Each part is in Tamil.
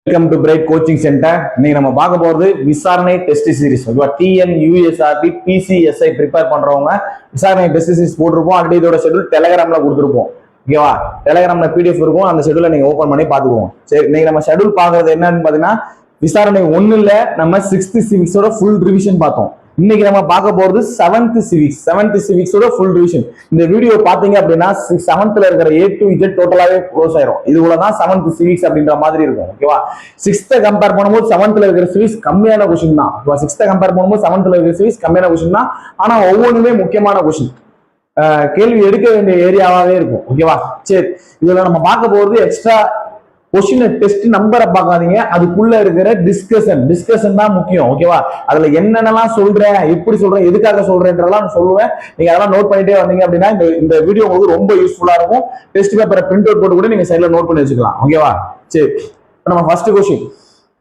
Welcome to Bright coaching centre. இன்னைக்கு நம்ம பார்க்க போறது விசாரணை டெஸ்ட் சீரிஸ். ஓகேவா, டிஎன் யூஎஸ்ஆர்பி பிசிஎஸ்ஐ ப்ரிப்பேர் பண்றவங்க விசாரணை டெஸ்ட் சீரிஸ் போட்டிருப்போம். ஆல்ரெடி இதோட ஷெட்யூல் டெலிகிராம்ல கொடுத்துருப்போம். ஓகேவா, டெலிகிராம்ல பிடிஎஃப் இருக்கும். அந்த ஷெட்யூலை நீங்க ஓபன் பண்ணி பாத்துக்குவோம். சரி, இன்னைக்கு நம்ம ஷெட்யூல் பாக்குறது என்னன்னு பாத்தீங்கன்னா விசாரணை 1ல நம்ம 6th சிவிக்ஸோட ஃபுல் ரிவிஷன் பார்த்தோம். இன்னைக்கு நம்ம பார்க்க போறது 7th சிவிக்ஸோட ஃபுல் ரிவிஷன். இந்த வீடியோ பாத்தீங்க அப்படின்னா 7th இருக்கிற A to Z டோட்டலாவே க்ளோஸ் ஆயிரும். இதுக்குள்ளதான் 7th சிவிக்ஸ் அப்படின்ற மாதிரி இருக்கும். ஓகேவா, 6th கம்பேர் பண்ணும்போது 7th இருக்கிற சிவிக்ஸ் கம்மியான கொஸ்டின் தான். 6th கம்பேர் பண்ணும்போது 7th இருக்கிற சிவிக்ஸ் கம்மியான கொஸ்டின் தான். ஆனா ஒவ்வொன்றுமே முக்கியமான கொஸ்டின், கேள்வி எடுக்க வேண்டிய ஏரியாவாவே இருக்கும். ஓகேவா, சரி, இதுல நம்ம பார்க்க போறது எக்ஸ்ட்ரா கொஸ்டின் டெஸ்ட் நம்பரை பார்க்காதீங்க, அதுக்குள்ள இருக்கிற டிஸ்கஷன் தான் முக்கியம். ஓகேவா, அதுல என்னென்னலாம் சொல்றேன், எப்படி சொல்றேன், எதுக்காக சொல்றேன்றதெல்லாம் சொல்லுவேன். நீங்க அதெல்லாம் நோட் பண்ணிட்டே வந்தீங்க அப்படின்னா இந்த வீடியோ உங்களுக்கு ரொம்ப யூஸ்ஃபுல்லா இருக்கும். டெஸ்ட் பேப்பரை பிரிண்ட் அவுட் போட்டு கூட நீங்க சைட்ல நோட் பண்ணி வச்சுக்கலாம். ஓகேவா, சரி, நம்ம ஃபர்ஸ்ட் கொஸ்டின்,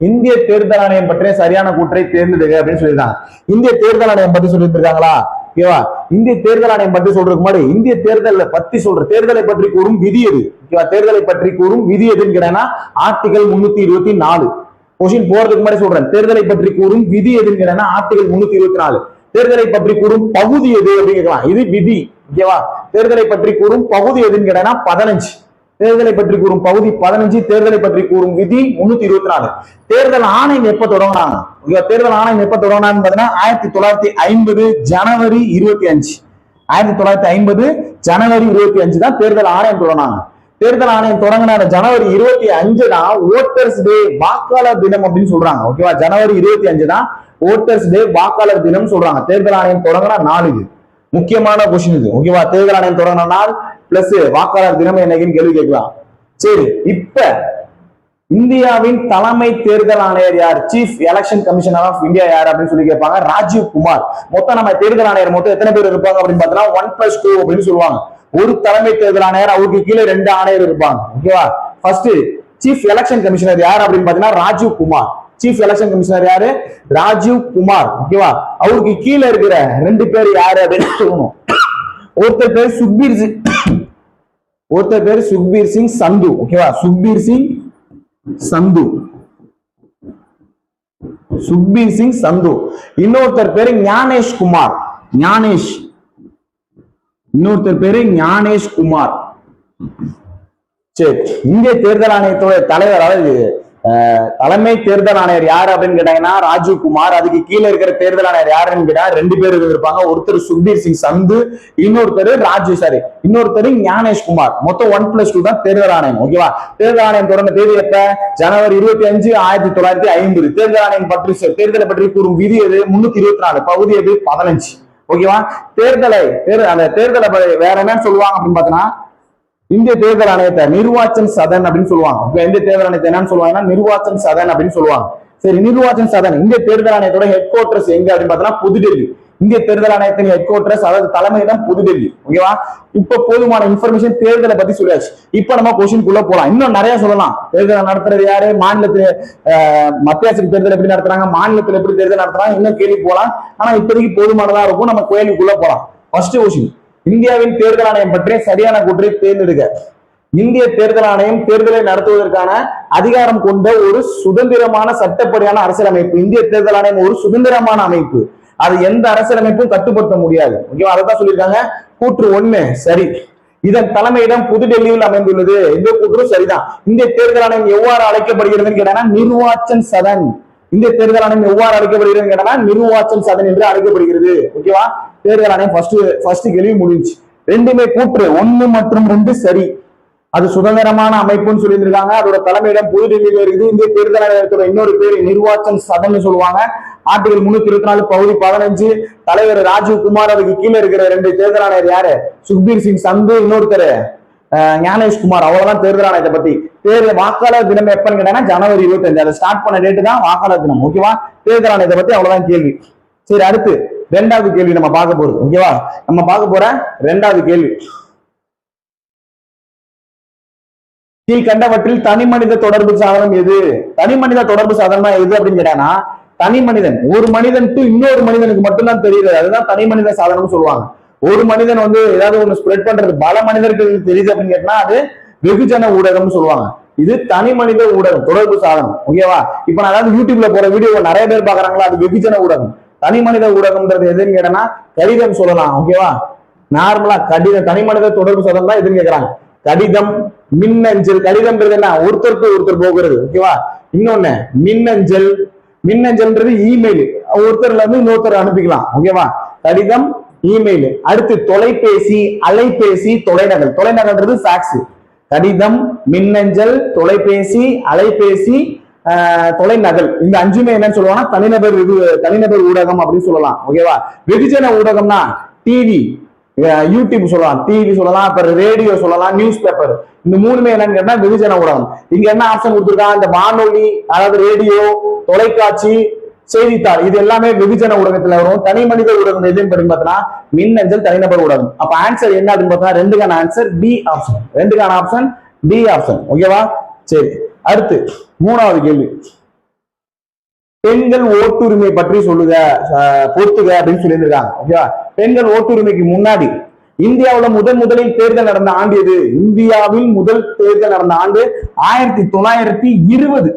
இந்திய தேர்தல் ஆணையம் பற்றிய சரியான கூற்றை தேர்ந்தெடுக்க அப்படின்னு சொல்லியிருக்காங்க. இந்திய தேர்தல் ஆணையம் பத்தி சொல்லிட்டு இருக்காங்களா? ஓகேவா, இந்திய தேர்தல் ஆணையம் பற்றி சொல்றதுக்கு முன்னாடி இந்திய தேர்தலை பத்தி தேர்தலை பற்றி கூறும் விதி எது? ஓகேவா, தேர்தலை பற்றி கூறும் விதி எதுன்னு கேட்டா ஆர்டிகல் 324. கொஸ்டின் போறதுக்கு முன்னாடி சொல்றேன், தேர்தலை பற்றி கூறும் விதி எதுன்னு கேட்டா ஆர்டிகல் 324. தேர்தலை பற்றி கூறும் பகுதி எது அப்படின்னு கேட்கலாம். இது விதி. ஓகேவா, தேர்தலை பற்றி கூறும் பகுதி எதுன்னு கேட்டா 15. தேர்தலை பற்றி கூறும் பகுதி 15. தேர்தலை பற்றி கூறும் விதி 324. தேர்தல் ஆணையம் எப்ப தொடங்கினாங்க? தேர்தல் ஆணையம் எப்ப தொடங்கினான்னு பாத்தீங்கன்னா 1950 ஜனவரி 25. 1950 ஜனவரி 25 தான் தேர்தல் ஆணையம் தொடங்கினாங்க. தேர்தல் ஆணையம் தொடங்கின ஜனவரி 25 தான் ஓட்டர்ஸ் டே, வாக்காளர் தினம் அப்படின்னு சொல்றாங்க. ஓகேவா, ஜனவரி 25 தான் ஓட்டர்ஸ் டே, வாக்காளர் தினம் சொல்றாங்க. தேர்தல் ஆணையம் தொடங்கின நாள் இது. முக்கியமான கொஸ்டின் இது. ஓகேவா, தேர்தல் ஆணையம் தொடங்கின நாள் பிளஸ் வாக்காளர் தினம் என்னைக்குன்னு கேள்வி கேட்கலாம். சரி, இப்ப இந்தியாவின் தலைமை தேர்தல் ஆணையர் யார்? Chief election commissioner of India யார் அப்படின்னு சொல்லி கேட்பாங்க. ராஜீவ் குமார். மொத்தம் நம்ம தேர்தல் ஆணையர் மொத்தம் எத்தனை பேர் இருப்பாங்க அப்படின்னு பார்த்தோம்னா 1+2 அப்படின்னு சொல்லுவாங்க. ஒரு தலைமை தேர்தல் ஆணையர், அவருக்கு கீழே 2 ஆணையர் இருப்பாங்க. ஓகேவா, ஃபர்ஸ்ட் சீஃப் எலெக்ஷன் கமிஷனர் யார் அப்படின்னு பாத்தீங்கன்னா Rajiv Kumar. Chief election commissioner யாரு? ராஜீவ் குமார். ஓகேவா, அவருக்கு கீழே இருக்கிற 2 பேர் யாரு அப்படின்னு சொல்லணும். ஒருத்தர் பேர் சுக்பீர் சிங் சந்து. ஓகேவா, சுக்பீர் சிங் சந்து. இன்னொருத்தர் பேரு ஞானேஷ் குமார். இன்னொருத்தர் பேரு ஞானேஷ் குமார். சரி, இந்திய தேர்தல் ஆணையத்தோட தலைவர், அதாவது தலைமை தேர்தல் ஆணையர் யாரு அப்படின்னு கேட்டாங்கன்னா ராஜீவ் குமார். அதுக்கு கீழே இருக்கிற தேர்தல் ஆணையர் யாருன்னு கேட்டா 2 பேர் இருப்பாங்க. ஒருத்தர் சுக்பீர் சிங் சந்து, இன்னொருத்தர் ஞானேஷ் குமார். மொத்தம் 1+2 தான் தேர்தல் ஆணையம். ஓகேவா, தேர்தல் ஆணையம் தொடர்ந்த தேதி எப்ப? ஜனவரி 25 1950. தேர்தல் ஆணையம் பற்றி தேர்தலை பற்றி கூறும் விதி எது? 324. பகுதி எது? 15. ஓகேவா, தேர்தலை வேற என்னன்னு சொல்லுவாங்க அப்படின்னு பாத்தீங்கன்னா இந்திய தேர்தல் ஆணையத்தை நிர்வாச்சன் சதன் அப்படின்னு சொல்லுவாங்க. இந்திய தேர்தல் ஆணையத்தை என்னன்னு சொல்லுவாங்கன்னா நிர்வாச்சன் சதன் அப்படின்னு சொல்லுவாங்க. சரி, நிர்வாச்சன் சதன் இந்திய தேர்தல் ஆணையத்தோட ஹெட் குவார்டர்ஸ் எங்க அப்படின்னு பார்த்தோம்னா புதுடெல்லி. இந்திய தேர்தல் ஆணையத்தின் ஹெட் குவார்டர்ஸ், அதாவது தலைமையிடம் புதுடெல்லி. ஓகேவா, இப்ப போதுமான இன்ஃபர்மேஷன் தேர்தலை பத்தி சொல்லியாச்சு. இப்ப நம்ம கொஸ்டின்குள்ள போலாம். இன்னும் நிறைய சொல்லலாம். தேர்தலை நடத்துறது யாரு? மாநிலத்துல மத்திய அரசு தேர்தல் எப்படி நடத்துறாங்க, மாநிலத்தில் எப்படி தேர்தல் நடத்துறாங்க, இன்னும் கேள்வி போலாம். ஆனா இப்போதைக்கு போதுமானதா இருக்கும். நம்ம கேள்விக்குள்ள போலாம். ஃபர்ஸ்ட் கொஸ்டின், இந்தியாவின் தேர்தல் ஆணையம் பற்றிய சரியான கூற்றை தேர்ந்தெடுக்க. இந்திய தேர்தல் ஆணையம் தேர்தலை நடத்துவதற்கான அதிகாரம் கொண்ட ஒரு சுதந்திரமான சட்டப்படியான அரசியலமைப்பு. இந்திய தேர்தல் ஆணையம் ஒரு சுதந்திரமான அமைப்பு. அது எந்த அரசியலமைப்பும் கட்டுப்படுத்த முடியாது. ஓகேவா, அதான் சொல்லியிருக்காங்க. கூற்று 1 சரி. இதன் தலைமையிடம் புதுடெல்லியில் அமைந்துள்ளது. இந்த கூற்றும் சரிதான். இந்திய தேர்தல் ஆணையம் எவ்வாறு அழைக்கப்படுகிறதுன்னு கேட்டா நிர்வாச்சன் சதன். இந்திய தேர்தல் ஆணையம் எவ்வாறு அழைக்கப்படுகிறது கேட்டா நிர்வாச்சன் சதன் என்று அழைக்கப்படுகிறது. ஓகேவா, தேர்தல் ஆணையம் ஃபர்ஸ்ட் கேள்வி முடிஞ்சு. 2மே கூற்று 1 மற்றும் 2 சரி. அது சுதந்திரமான அமைப்புன்னு சொல்லியிருக்காங்க. அதோட தலைமையிடம் புதுடெல்லியில இருக்குது. இந்திய தேர்தல் ஆணையத்தோட இன்னொரு பேர் நிர்வாச்சன் சதன் சொல்லுவாங்க. ஆர்டிகல் 324 பகுதி 15. தலைவர் ராஜீவ் குமார். அதுக்கு கீழே இருக்கிற 2 தேர்தல் ஆணையர் யாரு? சுக்பீர் சிங் சந்து, இன்னொருத்தர் ஞானேஷ் குமார். அவ்வளவுதான் தேர்தல் ஆணையத்தை பத்தி. வாக்காளர் தினம் எப்பன்னு கேட்டா ஜனவரி 25. அதை ஸ்டார்ட் பண்ண டேட்டு தான் வாக்காளர் தினம். ஓகேவா, தேர்தல் ஆணையத்தை பத்தி அவ்வளவுதான் கேள்வி. சரி, அடுத்து 2வது கேள்வி நம்ம பார்க்க போறது. ஓகேவா, நம்ம பார்க்க போற 2வது கேள்வி, கீழ்கண்டவற்றில் தனி மனித தொடர்பு சாதனம் எது? தனி மனித தொடர்பு சாதனமா எது அப்படின்னு கேட்டானா தனி மனிதன், ஒரு மனிதன் டு இன்னொரு மனிதனுக்கு மட்டும்தான் தெரியுது, அதுதான் தனி மனித சாதனம் சொல்லுவாங்க. ஒரு மனிதன் ஏதாவது ஒண்ணு ஸ்ப்ரெட் பண்றது பல மனிதர்களுக்கு தெரியுது அப்படின்னு கேட்டா அது வெகுஜன ஊடகம்னு சொல்லுவாங்க. இது தனி மனித ஊடகம், தொடர்பு சாதனம். ஓகேவா? இப்ப நான் அதாவது யூடியூப்ல போற வீடியோ நிறைய பேர் பாக்குறாங்களா, அது வெகுஜன ஊடகம். தனி மனித ஊடகம்ன்றது எதுன்னு கேட்டனா கடிதம் சொல்லலாம். ஓகேவா? நார்மலா கடிதம், தனி மனித தொடர்பு சாதனம் தான் எதுன்னு கேக்குறாங்க. கடிதம், மின்னஞ்சல். கடிதம்ன்றது என்ன, ஒருத்தருக்கு ஒருத்தர் போகிறது. ஓகேவா? இன்னொன்னு மின்னஞ்சல். மின்னஞ்சல்ன்றது இமெயில், ஒருத்தர்ல இருந்து இன்னொருத்தர் அனுப்பிக்கலாம். ஓகேவா? கடிதம், இமெயில். அடுத்து தொலைபேசி, அலைபேசி, தொலைநகல். தொலைநகல்ன்றது ஃபேக்ஸ். கடிதம், மின்னஞ்சல், தொலைபேசி, அலைபேசி, தொலைநகல். இந்த அஞ்சுமே என்னன்னு சொல்லுவாங்கன்னா தனிநபர் ஊடகம் அப்படின்னு சொல்லலாம். ஓகேவா? வெகுஜன ஊடகம்னா டிவி, யூடியூப் சொல்லலாம், டிவி சொல்லலாம், அப்புறம் ரேடியோ சொல்லலாம், நியூஸ் பேப்பர். இந்த மூணுமே என்னன்னு கேட்டா வெகுஜன ஊடகம். இங்க என்ன ஆப்ஷன் கொடுத்துருக்காங்க, இந்த வானொலி, அதாவது ரேடியோ, தொலைக்காட்சி, செய்தித்தாள், இது எல்லாமே வெகுஜன ஊடகத்துல வரும். தனி மனித ஊடகம் எதுன்னு பார்த்தீங்கன்னா மின்னஞ்சல், தனிநபர் ஊடகம். அப்ப ஆன்சர் என்ன அப்படின்னு பார்த்தா ரெண்டுக்கான ஆன்சர் பி ஆப்ஷன். ரெண்டுக்கான ஆப்ஷன் பி ஆப்ஷன். ஓகேவா? சரி, அடுத்து மூணாவது கேள்வி. பெண்கள் ஓட்டுரிமை பற்றி சொல்லுங்க, பொறுத்துக அப்படின்னு சொல்லியிருக்காங்க. ஓகேவா? பெண்கள் ஓட்டுரிமைக்கு முன்னாடி இந்தியாவில் முதலில் தேர்தல் நடந்த ஆண்டு எது? இந்தியாவில் முதல் தேர்தல் நடந்த ஆண்டு 1920.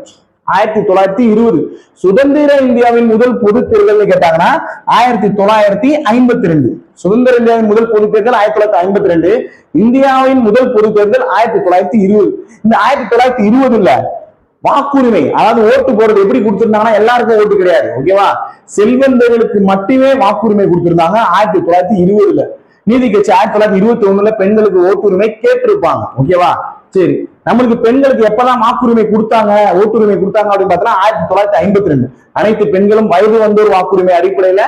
1920. சுதந்திர இந்தியாவின் முதல் பொது தேர்தல் கேட்டாங்கன்னா 1952. சுதந்திர இந்தியாவின் முதல் பொது தேர்தல் 1952. இந்தியாவின் முதல் பொது தேர்தல் 1920. இந்த 1920ல வாக்குரிமை, அதாவது ஓட்டு போறது எப்படி கொடுத்திருந்தாங்கன்னா எல்லாருக்கும் ஓட்டு கிடையாது. ஓகேவா? செல்வந்தர்களுக்கு மட்டுமே வாக்குரிமை கொடுத்திருந்தாங்க 1920ல. நீதி கட்சி 1921ல பெண்களுக்கு ஓட்டுரிமை கேட்டிருப்பாங்க. ஓகேவா? சரி, நம்மளுக்கு பெண்களுக்கு எப்பதான் வாக்குரிமை கொடுத்தாங்க, ஓட்டுரிமை கொடுத்தாங்க அப்படின்னு பார்த்தா 1952. அனைத்து பெண்களும் வயது வந்தோர் வாக்குரிமை அடிப்படையில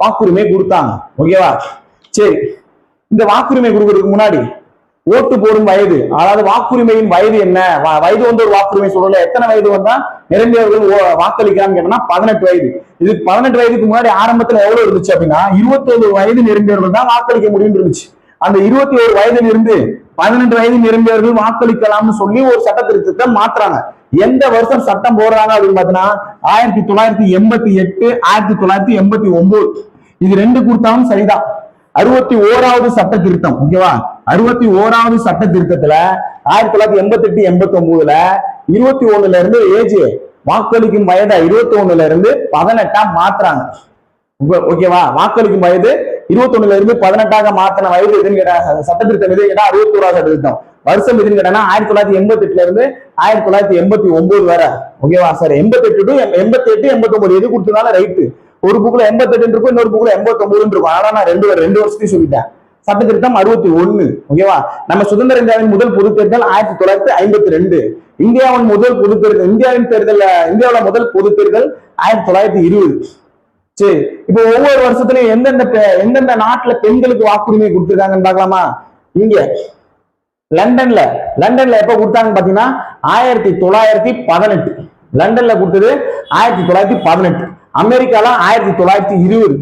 வாக்குரிமை கொடுத்தாங்க. ஓகேவா? சரி, இந்த வாக்குரிமை கொடுக்கறதுக்கு முன்னாடி ஓட்டு போடும் வயது, அதாவது வாக்குரிமையின் வயது என்ன? வயது வந்தோர் வாக்குரிமை சொல்லல, எத்தனை வயது வந்தா நிரம்பியவர்கள் வாக்களிக்கிறான்னு கேட்டா 18 வயது. இதுக்கு 18 வயதுக்கு முன்னாடி ஆரம்பத்துல எவ்வளவு இருந்துச்சு அப்படின்னா 21 வயது நிரம்பியவர்கள் தான் வாக்களிக்க முடியும் இருந்துச்சு. அந்த 21 வயதில் இருந்து 18 வயது நிரம்பியவர்கள் வாக்களிக்கலாம்னு சொல்லி ஒரு சட்ட திருத்தத்தை மாத்துறாங்க. எந்த வருஷம் சட்டம் போடுறாங்க அப்படின்னு பாத்தீங்கன்னா 1988, 1989. இது ரெண்டு கொடுத்தாலும் சரிதான். 61வது சட்ட திருத்தம். ஓகேவா? 61வது சட்ட திருத்தத்துல 1988, 89ல 21ல இருந்து ஏஜ், வாக்களிக்கும் வயதை 21ல இருந்து 18ஆ மாத்துறாங்க. ஓகேவா? வாக்களிக்கும் வயது 21ல இருந்து 18ஆக மாத்தின வயது எதுன்னு கேட்டா சட்ட திருத்தம் எது கேட்டா 61வது சட்ட திருத்தம். வருஷம் எதுன்னு கேட்டா 1988ல இருந்து 1989 வர. ஓகேவா? சார் 88 டு 88, 89 எது கொடுத்தனால ரைட்டு. ஒரு புக்ல 88 இருக்கும், இன்னொரு புக்ல 89 இருக்கும். ஆனா நான் ரெண்டு வருஷத்தையும் சொல்லிட்டேன். சட்ட திருத்தம் 61. ஓகேவா? நம்ம சுதந்திர இந்தியாவின் முதல் பொது தேர்தல் 1952. இந்தியாவின் முதல் பொது தேர்தல், இந்தியாவில முதல் பொது தேர்தல் 1920. சரி, இப்போ ஒவ்வொரு வருஷத்துலயும் எந்தெந்த நாட்டுல பெண்களுக்கு வாக்குரிமை கொடுத்திருக்காங்கன்னு பார்க்கலாமா? இங்க லண்டன்ல எப்ப கொடுத்தாங்கன்னு பாத்தீங்கன்னா 1918. லண்டன்ல கொடுத்தது 1918. அமெரிக்கால 1920.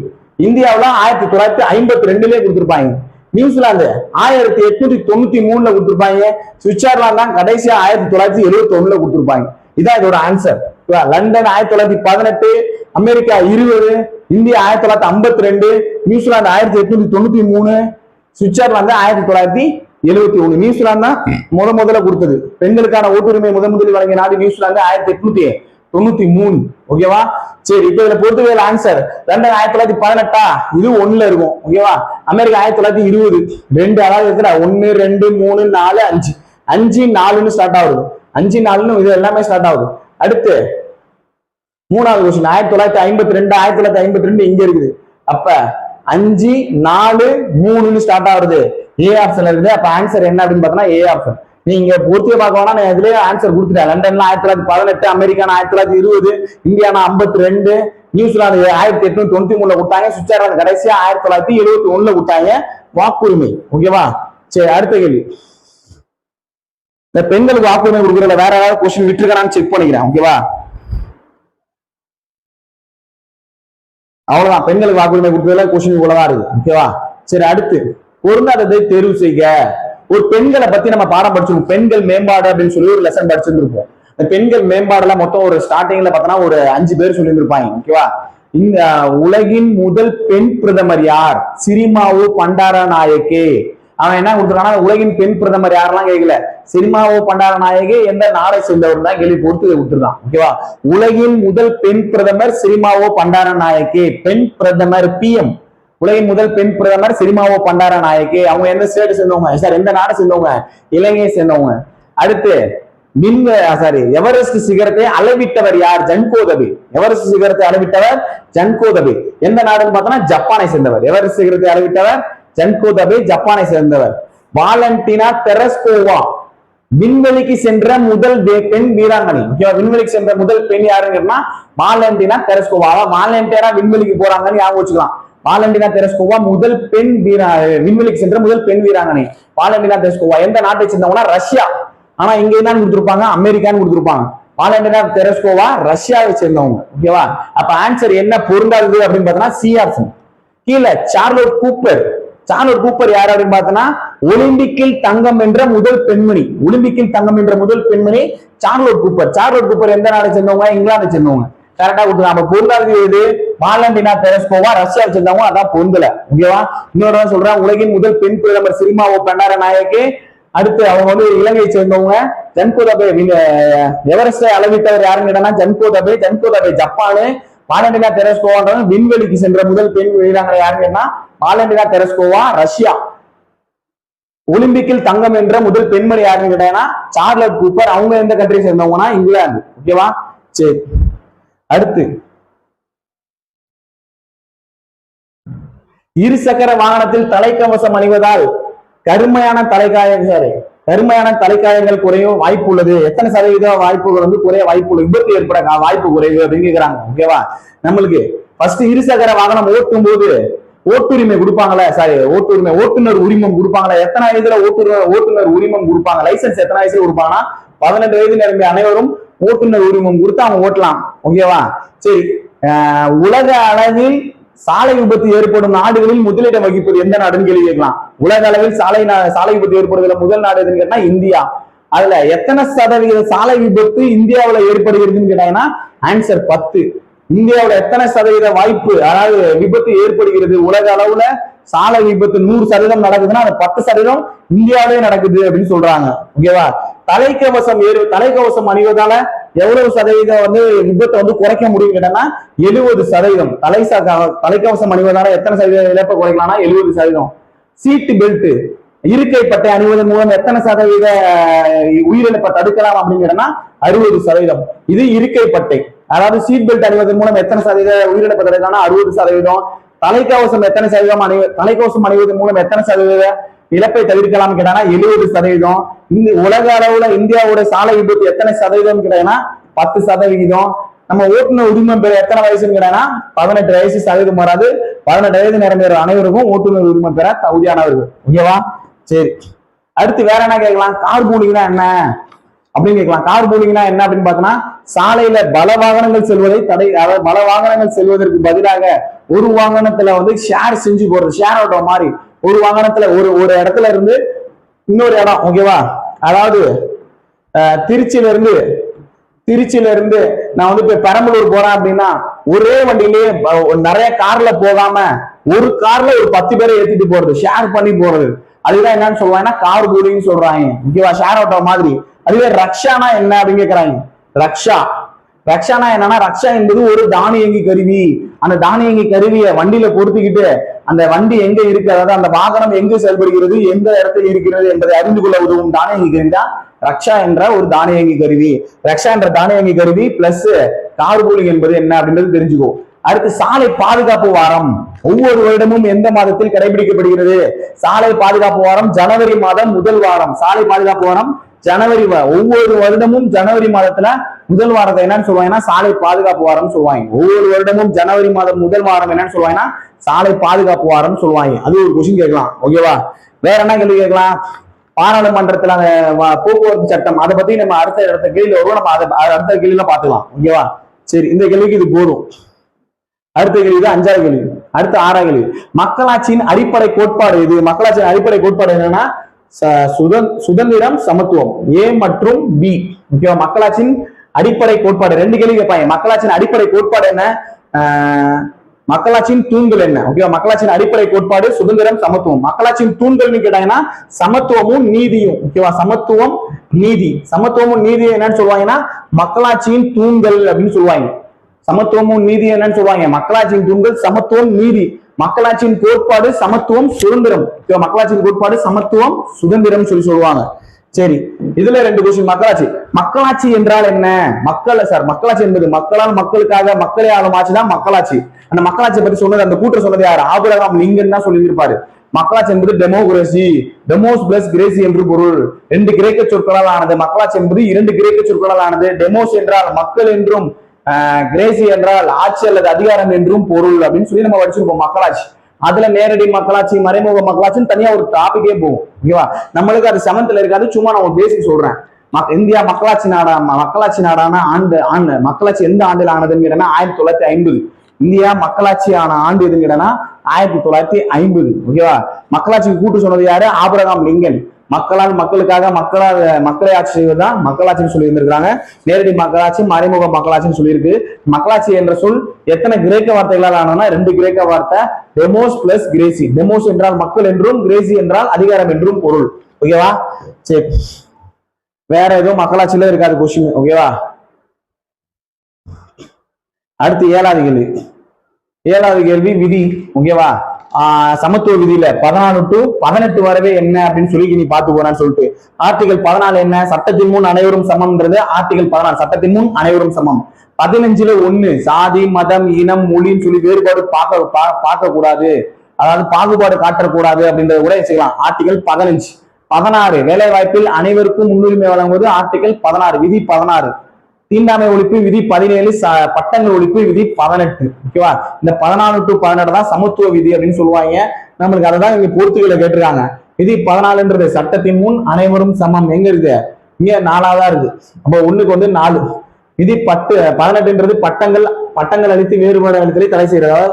இந்தியாவில 1952 கொடுத்திருப்பாங்க. நியூசிலாந்து 1893 கொடுத்திருப்பாங்க. சுவிட்சர்லாந்து தான் கடைசியா 1971 கொடுத்திருப்பாங்க. இதான் இதோட answer. London 1918, America 20, India 1952, New Zealand 1893, Switzerland 1971. New Zealand தான் முதல்ல கொடுத்தது. பெண்களுக்கான ஓட்டுரிமை முதலில் வழங்கிய நாடு நியூசிலாந்து 1893. ஓகேவா? சரி, இப்ப இதுல பொறுத்துவேல் ஆன்சர் லண்டன் 1918. இது 1ல இருக்கும். ஓகேவா? அமெரிக்கா 1920. 2, அதாவது இருக்கிற 1, 2, 3, 4, 5. 5, 4ன்னு ஸ்டார்ட் ஆகுது. 5, 4ன்னு இது எல்லாமே ஸ்டார்ட் ஆகுது. அடுத்து மூணாவது கொஸ்டின் 1952. 1952 இங்க இருக்குது. அப்ப 5, 4, 3ன்னு ஸ்டார்ட் ஆகுது. ஏ ஆப்ஷன்ல இருக்குது. அப்ப ஆன்சர் என்ன அப்படின்னு பார்த்தோம்னா ஏ ஆப்ஷன். நீங்க பொறுத்திய பார்க்க வேணா, நான் இதுலயே ஆன்சர் கொடுத்துட்டேன். லண்டன்ல 1918, அமெரிக்கான 1920, இந்தியானா 52, நியூசிலாந்து 1893 கொடுத்தாங்க. சுவிட்சர்லாந்து கடைசியா 1971 கொடுத்தாங்க வாக்குரிமை. ஓகேவா? சரி, அடுத்த கேள்வி. இந்த பெண்களுக்கு வாக்குரிமை கொடுக்கறதுல வேற ஏதாவது கொஸ்டின் விட்டுருக்கான்னு செக் பண்ணிக்கிறேன். ஓகேவா? அவ்வளவுதான், பெண்களுக்கு வாக்குரிமை கொடுக்கறதுல கொஸ்டின் இவ்வளவுதான் இருக்கு. ஓகேவா? சரி, அடுத்து பொருந்தாததை தேர்வு செய்க. ஒரு பெண்களை பத்தி நம்ம பாடம் படிச்சிருக்கோம். பெண்கள் மேம்பாடு அப்படின்னு சொல்லி ஒரு லெசன் படிச்சிருந்திருப்போம். இந்த பெண்கள் மேம்பாடுல மொத்தம் ஒரு ஸ்டார்டிங்ல பார்த்தோம்னா ஒரு 5 பேர் சொல்லியிருந்திருப்பாங்க. ஓகேவா? இந்த உலகின் முதல் பெண் பிரதமர் யார்? சிரிமாவு பண்டார நாயக்கே. அவன் என்ன கொடுத்துருக்கானா உலகின் பெண் பிரதமர் யாரெல்லாம் கேட்கல, சினிமாவோ பண்டார நாயகி எந்த நாடை சேர்ந்தவர் தான் கேள்வி போட்டு கொடுத்துருக்கான். ஓகேவா, உலகின் முதல் பெண் பிரதமர் சினிமாவோ பண்டார நாயகி, பெண் பிரதமர் PM, உலகின் முதல் பெண் பிரதமர் சினிமாவோ பண்டார நாயகி. அவங்க எந்த ஸ்டேட் சேர்ந்தவங்க சார், எந்த நாடை சேர்ந்தவங்க, இலங்கையை சேர்ந்தவங்க. அடுத்து எவரெஸ்ட் சிகரத்தை அளவிட்டவர் யார், ஜன்கோதபே. எவரெஸ்ட் சிகரத்தை அளவிட்டவர் ஜன்கோதபே. எந்த நாடுன்னு பார்த்தோம்னா ஜப்பானை சேர்ந்தவர். எவரெஸ்ட் சிகரத்தை அளவிட்டவர் ஜன்கோதபே, ஜப்பானை சேர்ந்தவர். வாலண்டினா தெரஸ்கோவா, விண்வெளிக்கு சென்ற முதல் பெண் வீராங்கனை. ஓகேவா, விண்வெளிக்கு சென்ற முதல் பெண் யாருங்கன்னா வாலண்டினா தெரஸ்கோவா. வாலண்டியரா விண்வெளிக்கு போறாங்கன்னு ஞாபகம் வச்சுக்கலாம். வாலண்டினா தெரஸ்கோவா முதல் பெண் விண்வெளிக்கு சென்ற முதல் பெண் வீராங்கனை வாலண்டினா தெரஸ்கோவா. எந்த நாட்டை சேர்ந்தவங்கன்னா ரஷ்யா. ஆனா இங்க என்ன கொடுத்துருப்பாங்க, அமெரிக்கான்னு கொடுத்துருப்பாங்க. வாலண்டினா தெரஸ்கோவா ரஷ்யாவை சேர்ந்தவங்க. ஓகேவா, அப்ப ஆன்சர் என்ன பொருந்தாது அப்படின்னு பார்த்தோம்னா சி ஆப்ஷன். கீழே சார்லோட் கூப்பர். சார்லோட் கூப்பர் யார் அப்படின்னு பார்த்தோம்னா ஒலிம்பிக்கில் தங்கம் வென்ற முதல் பெண்மணி. ஒலிம்பிக்கில் தங்கம் வென்ற முதல் பெண்மணி சார்லோட் கூப்பர். சார்லோட் கூப்பர் எந்த நாடை சேர்ந்தவங்க, இங்கிலாந்தை சேர்ந்தவங்க. கரெக்டா கொடுத்துருக்காங்க. அப்ப பொருந்தாது எது, வாலண்டினா தெரஸ்கோவா ரஷ்யாவை சேர்ந்தவங்க, அதான் பொருந்தல. ஓகேவா, இன்னொரு சொல்றேன், உலகின் முதல் பெண் பிரதமர் சினிமாவோ பண்டார நாயகி. அடுத்து அவங்க வந்து இலங்கையை சேர்ந்தவங்க. ஜன்கோதபே எவரெஸ்டை அளவிட்டவர் யாருன்னு கேட்டா ஜன்கோதபே. ஜன்கோதபே ஜப்பானு. வாலண்டினா தெரஸ்கோவா விண்வெளிக்கு சென்ற முதல் பெண் வீராங்கனை யாருன்னு கேட்டா வாலண்டினா தெரஸ்கோவா ரஷ்யா. ஒலிம்பிக்கில் தங்கம் என்ற முதல் பெண்மணி யாருன்னு கேட்டா சார்லட் கூப்பர். அவங்க எந்த கண்ட்ரி சேர்ந்தவங்கன்னா இங்கிலாந்து. ஓகேவா, சரி. அடுத்து இருசக்கர வாகனத்தில் தலைக்கவசம் அணிவதால் கருமையான தலைக்காயங்கள் குறைய வாய்ப்பு உள்ளது. எத்தனை சதவீத வாய்ப்புகள் வந்து குறைய வாய்ப்பு உள்ளது, விபத்து ஏற்பட வாய்ப்பு குறைவு அப்படின்னு கேக்குறாங்க. ஓகேவா, நம்மளுக்கு ஃபர்ஸ்ட் இருசக்கர வாகனம் ஓட்டும் போது ஓட்டுரிமை கொடுப்பாங்களே, சாரி ஓட்டுநர் உரிமம் கொடுப்பாங்களே. எத்தனை வயதுல ஓட்டுநர் உரிமம் கொடுப்பாங்க, லைசன்ஸ் எத்தனை வயசுல கொடுப்பாங்கன்னா 18 வயது நிரம்பிய அனைவரும் ஓட்டுநர் உரிமம் கொடுத்து அவங்க ஓட்டலாம். ஓகேவா, சரி. உலக அளவில் சாலை விபத்து ஏற்படும் நாடுகளில் முதலிடம் வகிப்பது எந்த நாடுன்னு கேள்வி கேட்கலாம். உலக அளவில் சாலை விபத்து ஏற்படுவதில் முதல் நாடு எதுன்னு கேட்டா இந்தியா. அதுல எத்தனை சதவீத சாலை விபத்து இந்தியாவில ஏற்படுகிறதுன்னு கேட்டாங்கன்னா ஆன்சர் 10. இந்தியாவில எத்தனை சதவீத வாய்ப்பு, அதாவது விபத்து ஏற்படுகிறது உலக அளவுல சாலை விபத்து 100% நடக்குதுன்னா அது 10% இந்தியாவிலே நடக்குது அப்படின்னு சொல்றாங்க. ஓகேவா, தலைக்கவசம் அணிவதால எவ்வளவு சதவீதம் வந்து விபத்தை வந்து குறைக்க முடியும் கேட்டா 70%. தலைக்கவசம் அணிவதால எத்தனை சதவீத இழப்பை குறைக்கலாம்னா 70%. சீட் பெல்ட் இருக்கை பட்டை அணிவதன் மூலம் எத்தனை சதவீத உயிரிழப்பை தடுக்கலாம் அப்படின்னு கேட்டா 60%. இது இருக்கை பட்டை. அதாவது சீட் பெல்ட் அணிவதன் மூலம் எத்தனை சதவீத உயிரிழப்பை தடுக்கலாம் 60%. தலைக்கவசம் எத்தனை சதவீதம் தலைக்கவசம் அணிவதன் மூலம் எத்தனை சதவீத இழப்பை தவிர்க்கலாம் கேட்டானா 70%. இந்த உலக அளவுல இந்தியாவோட சாலை விபத்து எத்தனை சதவீதம் கேட்டாங்கன்னா 10%. நம்ம ஓட்டுநர் உரிமம் பெற எத்தனை வயசுன்னு கேட்டாங்கன்னா 18 வயசு சதவீதம் வராது. 18 வயது நிரம்பிய அனைவருக்கும் ஓட்டுநர் உரிமம் பெற தகுதியானவர்கள். ஓகேவா, சரி. அடுத்து வேற என்ன கேட்கலாம், கார் பூலிங்னா என்ன அப்படின்னு கேட்கலாம். கார் பூலிங்னா என்ன அப்படின்னு பார்த்தோம்னா சாலையில பல வாகனங்கள் செல்வதை தடை, அதாவது பல வாகனங்கள் செல்வதற்கு பதிலாக ஒரு வாகனத்துல வந்து ஷேர் செஞ்சு போறது, ஷேர் ஆட்டோ மாதிரி. ஒரு வாகனத்துல ஒரு இடத்துல இருந்து இன்னொரு இடம். ஓகேவா, அதாவது திருச்சியில இருந்து நான் வந்து இப்ப பெரம்பலூர் போறேன் அப்படின்னா ஒரே வண்டியிலேயே நிறைய கார்ல போகாம ஒரு கார்ல ஒரு 10 பேரை ஏத்திட்டு போறது, ஷேர் பண்ணி போறது. அதுதான் என்னன்னு சொல்லுவாங்கன்னா கார் பூலிங்னு சொல்றாங்க. ஓகேவா, ஷேர் ஆட்டோ மாதிரி. அதுவே ரக்ஷானா என்ன அப்படின்னு கேக்குறாங்க. ரக்ஷானா என்னன்னா, ரக்ஷா என்பது ஒரு தானியங்கி கருவி. அந்த தானியங்கி கருவியை வண்டியில பொருத்திக்கிட்டு அந்த வண்டி எங்க இருக்கு, அதாவது அந்த வாகனம் எங்கு செயல்படுகிறது, எந்த இடத்துல இருக்கிறது என்பதை அறிந்து கொள்ள உதவும் தானியங்கி கருவி தான் ரக்ஷா என்ற ஒரு தானியங்கி கருவி. ரக்ஷா என்ற தானியங்கி கருவி பிளஸ் கார் பூலிங் என்பது என்ன அப்படின்றது தெரிஞ்சுக்கோ. அடுத்து சாலை பாதுகாப்பு வாரம் ஒவ்வொரு வருடமும் எந்த மாதத்தில் கடைபிடிக்கப்படுகிறது? சாலை பாதுகாப்பு வாரம் ஜனவரி மாதம் முதல் வாரம். சாலை பாதுகாப்பு வாரம் ஜனவரி, ஒவ்வொரு வருடமும் ஜனவரி மாதத்துல முதல் வாரத்தை என்னன்னு சொல்லுவாங்கன்னா சாலை பாதுகாப்பு வாரம் சொல்லுவாங்க. ஒவ்வொரு வருடமும் ஜனவரி மாதம் முதல் வாரம் என்னன்னு சொல்லுவாங்கன்னா சாலை பாதுகாப்பு வாரம் சொல்லுவாங்க. அது ஒரு கொஸ்டின் கேட்கலாம். ஓகேவா, வேற என்ன கேள்வி கேட்கலாம்? பாராளுமன்றத்துல போக்குவரத்து சட்டம், அதை பத்தி நம்ம அடுத்த கேள்வி வருவோம். நம்ம அதை அடுத்த கேள்வியில பாத்துக்கலாம். ஓகேவா, சரி. இந்த கேள்விக்கு இது போதும். அடுத்த கேள்வி 5வது கேள்வி. அடுத்த 6வது கேள்வி, மக்களாட்சியின் அடிப்படை கோட்பாடு இது. மக்களாட்சியின் அடிப்படை கோட்பாடு என்னன்னா சுதந்திரம், சமத்துவம். A மற்றும் B. ஓகேவா, மக்களாட்சியின் அடிப்படை கோட்பாடு 2 கேள்வி கேட்பாங்க. மக்களாட்சியின் அடிப்படை கோட்பாடு என்ன? மக்களாட்சியின் தூண்கள் என்ன? ஓகேவா, மக்களாட்சியின் அடிப்படை கோட்பாடு சுதந்திரம், சமத்துவம். மக்களாட்சியின் தூண்கள்னு கேட்டாங்கன்னா சமத்துவமும் நீதியும். ஓகேவா, சமத்துவம் நீதி. சமத்துவமும் நீதியும் என்னன்னு சொல்லுவாங்கன்னா மக்களாட்சியின் தூண்கள் அப்படின்னு சொல்லுவாங்க. சமத்துவமும் நீதி என்னன்னு சொல்லுவாங்க? மக்களாட்சியின் தூண்கள் சமத்துவம் நீதி. மக்களாட்சியின் கோட்பாடு சமத்துவம் சுதந்திரம். மக்களாட்சியின் கோட்பாடு சமத்துவம் சுதந்திரம் சொல்லி சொல்லுவாங்க. சரி, இதுல 2 கொஸ்டின். மக்களாட்சி. மக்களாட்சி என்றால் என்ன? மக்களாட்சி என்பது மக்களால் மக்களுக்காக மக்களை ஆளும் ஆட்சி தான் மக்களாட்சி. அந்த மக்களாட்சி பத்தி சொன்னது, அந்த கூற்று சொன்னது யாரு? ஆபிரகாம் லிங்கன் தான் சொல்லியிருப்பாரு. மக்களாட்சி என்பது டெமோகிரசி, டெமோஸ் பிளஸ் கிரேசி என்று பொருள். 2 கிரேக்க சொற்களால் ஆனது. மக்களாட்சி என்பது 2 கிரேக்க சொற்களால் ஆனது. டெமோஸ் என்றால் மக்கள் என்றும், கிரேசி என்றால் ஆட்சி அல்லது அதிகாரம் என்றும் பொருள் அப்படின்னு சொல்லி நம்ம படிச்சிருப்போம் மக்களாட்சி. அதுல நேரடி மக்களாட்சி, மறைமுக மக்களாட்சின்னு தனியா ஒரு டாபிக்கே போகும். ஓகேவா, நம்மளுக்கு அது 7th இருக்காது. சும்மா நான் ஒரு பேசிக் சொல்றேன். இந்தியா மக்களாட்சி நாடான மக்களாட்சி எந்த ஆண்டில் ஆனதுன்னு கேட்டா 1950. இந்தியா மக்களாட்சி ஆன ஆண்டு எதுன்னு கேட்டா 1950. ஓகேவா, மக்களாட்சிக்கு கூட்டு சொன்னது யாரு? Abraham Lincoln. மக்களால் மக்களுக்காக மக்களை ஆட்சி செய்வதுதான் மக்களாட்சின்னு சொல்லி இருந்திருக்காங்க. நேரடி மக்களாட்சி, மறைமுக மக்களாட்சின்னு சொல்லியிருக்கு. மக்களாட்சி என்ற சொல் எத்தனை கிரேக்க வார்த்தைகளால் ஆனதுன்னா 2 கிரேக்க வார்த்தை, டெமோஸ் பிளஸ் கிரேசி. டெமோஸ் என்றால் மக்கள் என்றும், கிரேசி என்றால் அதிகாரம் என்றும் பொருள். ஓகேவா, சரி, வேற எதுவும் மக்களாட்சியில இருக்காது கொஸ்டின். ஓகேவா, அடுத்து 7வது கேள்வி விதி. ஓகேவா, சமத்துவ விதியில 14 to 18 வரவே என்ன அப்படின்னு சொல்லி நீ பாத்து போறான்னு சொல்லிட்டு ஆர்டிகல் 14 என்ன? சட்டத்தின் முன் அனைவரும் சமம்ன்றது ஆர்டிகல் 14. சட்டத்தின் முன் அனைவரும் சமம். 15ல 1 சாதி, மதம், இனம், மொழின்னு சொல்லி வேறுபாடு பார்க்க கூடாது, அதாவது பாகுபாடு காட்டக்கூடாது அப்படின்றத கூட செய்யலாம். ஆர்டிகல் 15. 16 வேலை வாய்ப்பில் அனைவருக்கும் முன்னுரிமை வழங்குவது ஆர்டிகல் 16. விதி 16. தீண்டாமை ஒழிப்பு விதி 17. பட்டங்கள் ஒழிப்பு விதி 18. ஓகேவா, இந்த 14 to 18 தான் சமத்துவ விதி அப்படின்னு சொல்லுவாங்க. நம்மளுக்கு அதான் இங்க பொறுத்துகளை கேட்டிருக்காங்க. விதி 14ன்றது சட்டத்தின் முன் அனைவரும் சமம். எங்க இருக்கு? இங்க 4ஆவதா இருக்கு. அப்ப 1க்கு வந்து 4. விதி 18ன்றது பட்டங்கள் அளித்து வேறுபாடு அளித்தலை தடை செய்யறது,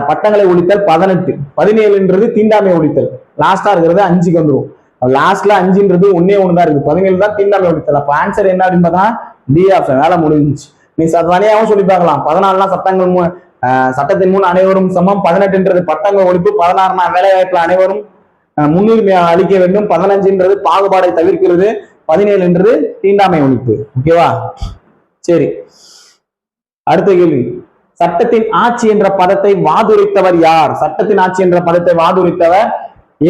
பட்டங்களை ஒழித்தல் 18. 17ன்றது தீண்டாமை ஒழித்தல். லாஸ்டா இருக்கிறது 5க்கு வந்துடும். லாஸ்ட்ல 5ன்றது 1 தான் இருக்கு. 17 தான் தீண்டாமை ஒழித்தல். அப்ப ஆன்சர் என்ன அப்படின்னு பார்த்தா டி ஆப்ஷன். வேலை முடிஞ்சிச்சு. நீ தனியாகவும் சொல்லி பார்க்கலாம். 14 சட்டத்தின் முன் அனைவரும் சமம். 18ன்றது பட்டங்கள் ஒழிப்பு. 16 வேலை வாய்ப்புல அனைவரும் முன்னுரிமை அளிக்க வேண்டும். 15ன்றது பாகுபாடை தவிர்க்கிறது. 17ன்றது தீண்டாமை ஒழிப்பு. ஓகேவா, சரி, அடுத்த கேள்வி. சட்டத்தின் ஆட்சி என்ற பதத்தை வாதுரைத்தவர் யார்? சட்டத்தின் ஆட்சி என்ற பதத்தை வாதுரைத்தவர்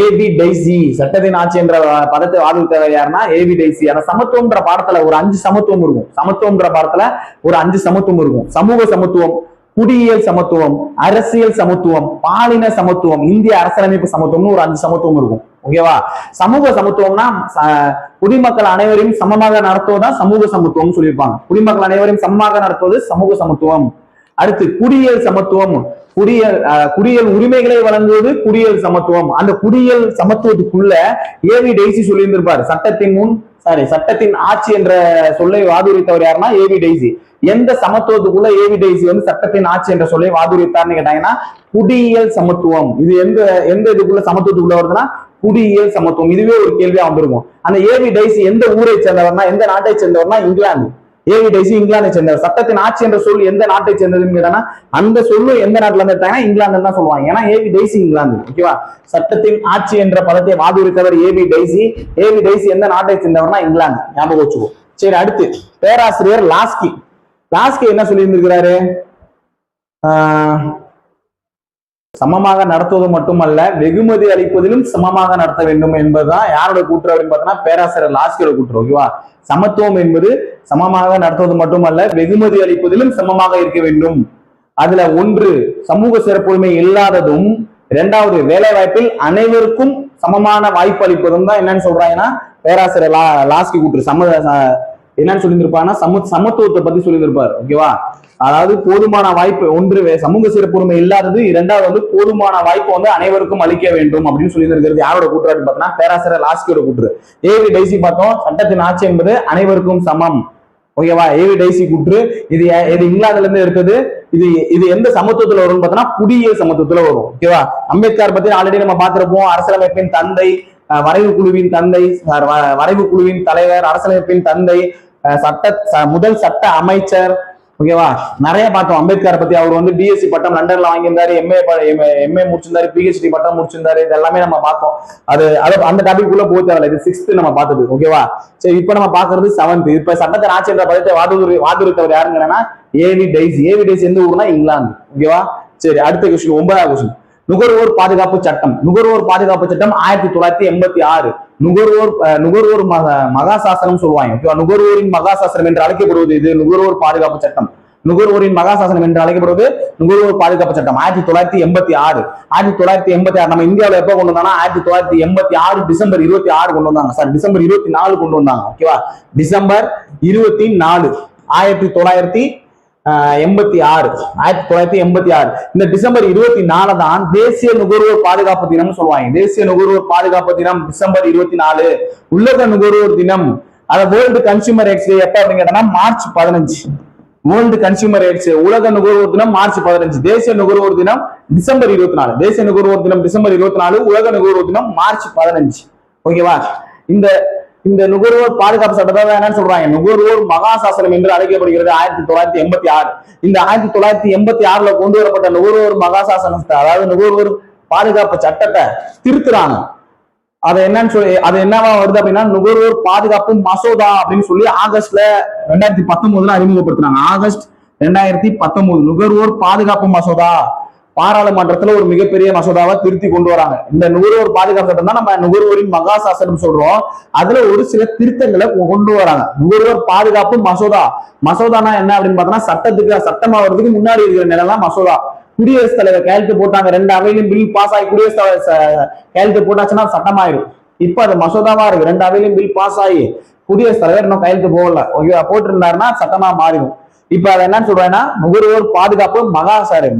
ஏபி டைசி. சட்டத்தின் ஆட்சி என்ற பதத்தை வாதித்தவர் யாருன்னா ஏபி டைசி. அந்த சமத்துவம்ன்ற பாடத்துல ஒரு 5 சமத்துவம் இருக்கும். சமத்துவம்ன்ற பாடத்துல ஒரு 5 சமத்துவம் இருக்கும். சமூக சமத்துவம், குடியியல் சமத்துவம், அரசியல் சமத்துவம், பாலின சமத்துவம், இந்திய அரசியலமைப்பு சமத்துவம்னு ஒரு 5 சமத்துவம் இருக்கும். ஓகேவா, சமூக சமத்துவம்னா குடிமக்கள் அனைவரையும் சமமாக நடத்துவதுதான் சமூக சமத்துவம் சொல்லியிருப்பாங்க. குடிமக்கள் அனைவரையும் சமமாக நடத்துவது சமூக சமத்துவம். அடுத்து குடியியல் சமத்துவம், குடியியல் உரிமைகளை வழங்குவது குடியியல் சமத்துவம். அந்த குடியியல் சமத்துவத்துக்குள்ள ஏவி டைசி சொல்லி இருந்திருப்பாரு. சட்டத்தின் ஆட்சி என்ற சொல்லை வாதுரைத்தவர் யாருன்னா ஏவி டைசி. எந்த சமத்துவத்துக்குள்ள ஏவி டைசி வந்து சட்டத்தின் ஆட்சி என்ற சொல்லை வாதுரைத்தார்னு கேட்டாங்கன்னா குடியியல் சமத்துவம். இது எந்த இதுக்குள்ள சமத்துவத்துக்குள்ள வருதுன்னா குடியியல் சமத்துவம். இதுவே ஒரு கேள்வியா வந்திருக்கும். அந்த ஏவி டைசி எந்த ஊரை சேர்ந்தவர்னா, எந்த நாட்டை சேர்ந்தவர்னா இங்கிலாந்து. ஏவி டைசி இங்கிலாந்தை சேர்ந்தவர். சட்டத்தின் ஆட்சி என்ற சொல் எந்த நாட்டை சேர்ந்ததுன்னு கேட்டாங்கன்னா அந்த சொல்லு எந்த நாட்டுல இருந்து எடுத்தாங்கன்னா இங்கிலாந்து தான் சொல்லுவாங்க. ஏன்னா ஏவி டைசி இங்கிலாந்து. ஓகேவா, சட்டத்தின் ஆட்சி என்ற பதத்தை வாதுரைத்தவர் ஏவி டைசி. ஏவி டைசி எந்த நாட்டை சேர்ந்தவர்னா இங்கிலாந்து. ஞாபகம் வச்சுக்கோ. சரி, அடுத்து பேராசிரியர் லாஸ்கி. லாஸ்கி என்ன சொல்லி இருந்திருக்கிறாரு? சமமாக நடத்துவது மட்டுமல்ல, வெகுமதி அளிப்பதிலும் சமமாக நடத்த வேண்டும் என்பதுதான் யாரோட கூற்று அப்படின்னு பார்த்தோம்னா பேராசிரியர் லாஸ்கியோட கூற்று. ஓகேவா, சமத்துவம் என்பது சமமாக நடத்துவது மட்டுமல்ல, வெகுமதி அளிப்பதிலும் சமமாக இருக்க வேண்டும். அதுல 1 சமூக சிறப்புரிமை இல்லாததும், 2வது வேலை வாய்ப்பில் அனைவருக்கும் சமமான வாய்ப்பு அளிப்பதும் தான் என்னன்னு சொல்றாங்கன்னா பேராசிரியர் லாஸ்கி கூற்று. என்னன்னு சொல்லியிருப்பாருன்னா சமத்துவத்தை பத்தி சொல்லியிருப்பாரு. ஓகேவா, அதாவது போதுமான வாய்ப்பு 1 சமூக சிறப்புரிமை இல்லாதது, 2வது வந்து போதுமான வாய்ப்பு வந்து அனைவருக்கும் அளிக்க வேண்டும் அப்படின்னு சொல்லி இருக்கிறது. யாரோட கூற்று அப்படின்னு பார்த்தோம்னா பேராசிரியர் லாஸ்கியோட கூற்று. ஏவி டைசி பார்த்தோம், சட்டத்தின் ஆட்சி என்பது அனைவருக்கும் சமம். ஓகேவா, ஏவி டைசி கூற்று. இது இங்கிலாந்துல இருந்து எடுத்தது. இது எந்த சமத்துவத்துல வரும்னு பார்த்தோம்னா குடியியல் சமத்துவத்துல வரும். ஓகேவா, அம்பேத்கர் பத்தி ஆல்ரெடி நம்ம பார்த்திருப்போம். அரசியலமைப்பின் தந்தை, வரைவு குழுவின் தந்தை, வரைவு குழுவின் தலைவர், அரசியலமைப்பின் தந்தை, முதல் சட்ட அமைச்சர், ஓகேவா. நிறைய பார்த்தோம் அம்பேத்கரை பத்தி. அவர் வந்து பிஎஸ்சி பட்டம் லண்டன்ல வாங்கியிருந்தாரு, எம்ஏ முடிச்சிருந்தாரு, பிஹெச்டி பட்டம் முடிச்சிருந்தாரு. இது எல்லாமே நம்ம பார்த்தோம். அது அந்த டாபிக் உள்ள போக தேவையில்ல. இது 6th நம்ம பார்த்தது. ஓகேவா. சரி, இப்ப நம்ம பாக்குறது 7th. இப்ப சட்டத்தை ஆட்சி என்ற பதத்தை வாதுறுத்தவர் யாருங்கன்னா ஏவி டெய்ஸி. ஏவி டெய்ஸி எந்த ஊர்னா இங்கிலாந்து. ஓகேவா. சரி, அடுத்த கொஸ்டின் 9வது கொஸ்டின். நுகர்வோர் பாதுகாப்பு சட்டம். நுகர்வோர் பாதுகாப்பு சட்டம் 1986. நுகர்வோர் மகாசாசனம் சொல்லுவாங்க. நுகர்வோரின் மகாசாசனம் என்று அழைக்கப்படுவது இது நுகர்வோர் பாதுகாப்பு சட்டம். நுகர்வோரின் மகாசாசனம் என்று அழைக்கப்படுவது நுகர்வோர் பாதுகாப்பு சட்டம் 1986. 1986 நம்ம இந்தியாவில் எப்ப கொண்டு வந்தாங்கன்னா 1986 டிசம்பர் 26 கொண்டு வந்தாங்க. சார், டிசம்பர் 24 கொண்டு வந்தாங்க. ஓகேவா. டிசம்பர் 24 1986. இந்த டிசம்பர் 24 தான் தேசிய நுகர்வோர் பாதுகாப்பு தினம் சொல்லுவாங்க. தேசிய நுகர்வோர் பாதுகாப்பு தினம் டிசம்பர் 24. உலக நுகர்வோர் தினம், அத வேர்ல்டு கன்சியூமர் ரைட்ஸ் டே எப்ப அப்படின்னு கேட்டா மார்ச் 15. வேர்ல்டு கன்சியூமர் ரைட்ஸ் உலக நுகர்வோர் தினம் மார்ச் 15. தேசிய நுகர்வோர் தினம் டிசம்பர் 24. தேசிய நுகர்வோர் தினம் டிசம்பர் 24. உலக நுகர்வோர் தினம் மார்ச் 15. ஓகேவா. இந்த நுகர்வோர் பாதுகாப்பு சட்டத்தை என்னன்னு சொல்றாங்க, நுகர்வோர் மகாசாசனம் என்று அழைக்கப்படுகிறது 1986. இந்த 1986 கொண்டு வரப்பட்ட நுகர்வோர் மகாசாசனத்தை, அதாவது நுகர்வோர் பாதுகாப்பு சட்டத்தை திருத்துறாங்க. அது என்னன்னு சொல்லி, அது என்னவா வருது அப்படின்னா நுகர்வோர் பாதுகாப்பு மசோதா அப்படின்னு சொல்லி ஆகஸ்ட்ல 2019 அறிமுகப்படுத்துறாங்க. ஆகஸ்ட் 2019 நுகர்வோர் பாதுகாப்பு மசோதா பாராளுமன்றத்துல ஒரு மிகப்பெரிய மசோதாவை திருத்தி கொண்டு வராங்க. இந்த நுகர்வோர் பாதுகாப்பு சட்டம் தான் நம்ம நுகர்வோரின் மகாசாசனம் சொல்றோம். அதுல ஒரு சில திருத்தங்களை கொண்டு வராங்க. நுகர்வோர் பாதுகாப்பு மசோதா. மசோதானா என்ன அப்படின்னு பார்த்தோம்னா சட்டமா வர்றதுக்கு முன்னாடி இருக்கிற நிலைதான் மசோதா. குடியரசுத் தலைவர் கையெழுத்து போட்டாங்க. 2 அவையிலும் பில் பாஸ் ஆகி குடியரசுத் தலைவர் கையெழுத்து போட்டாச்சுன்னா சட்டமாயிரும். இப்ப அது மசோதாவா இருக்கு. 2 அவையிலும் பில் பாஸ் ஆகி குடியரசுத் தலைவர் இன்னும் கையெழுத்து போகல. ஓகேவா. போட்டிருந்தாருன்னா சட்டமா மாறிடும். இப்ப அதை என்னன்னு சொல்றாங்கன்னா நுகர்வோர் பாதுகாப்பு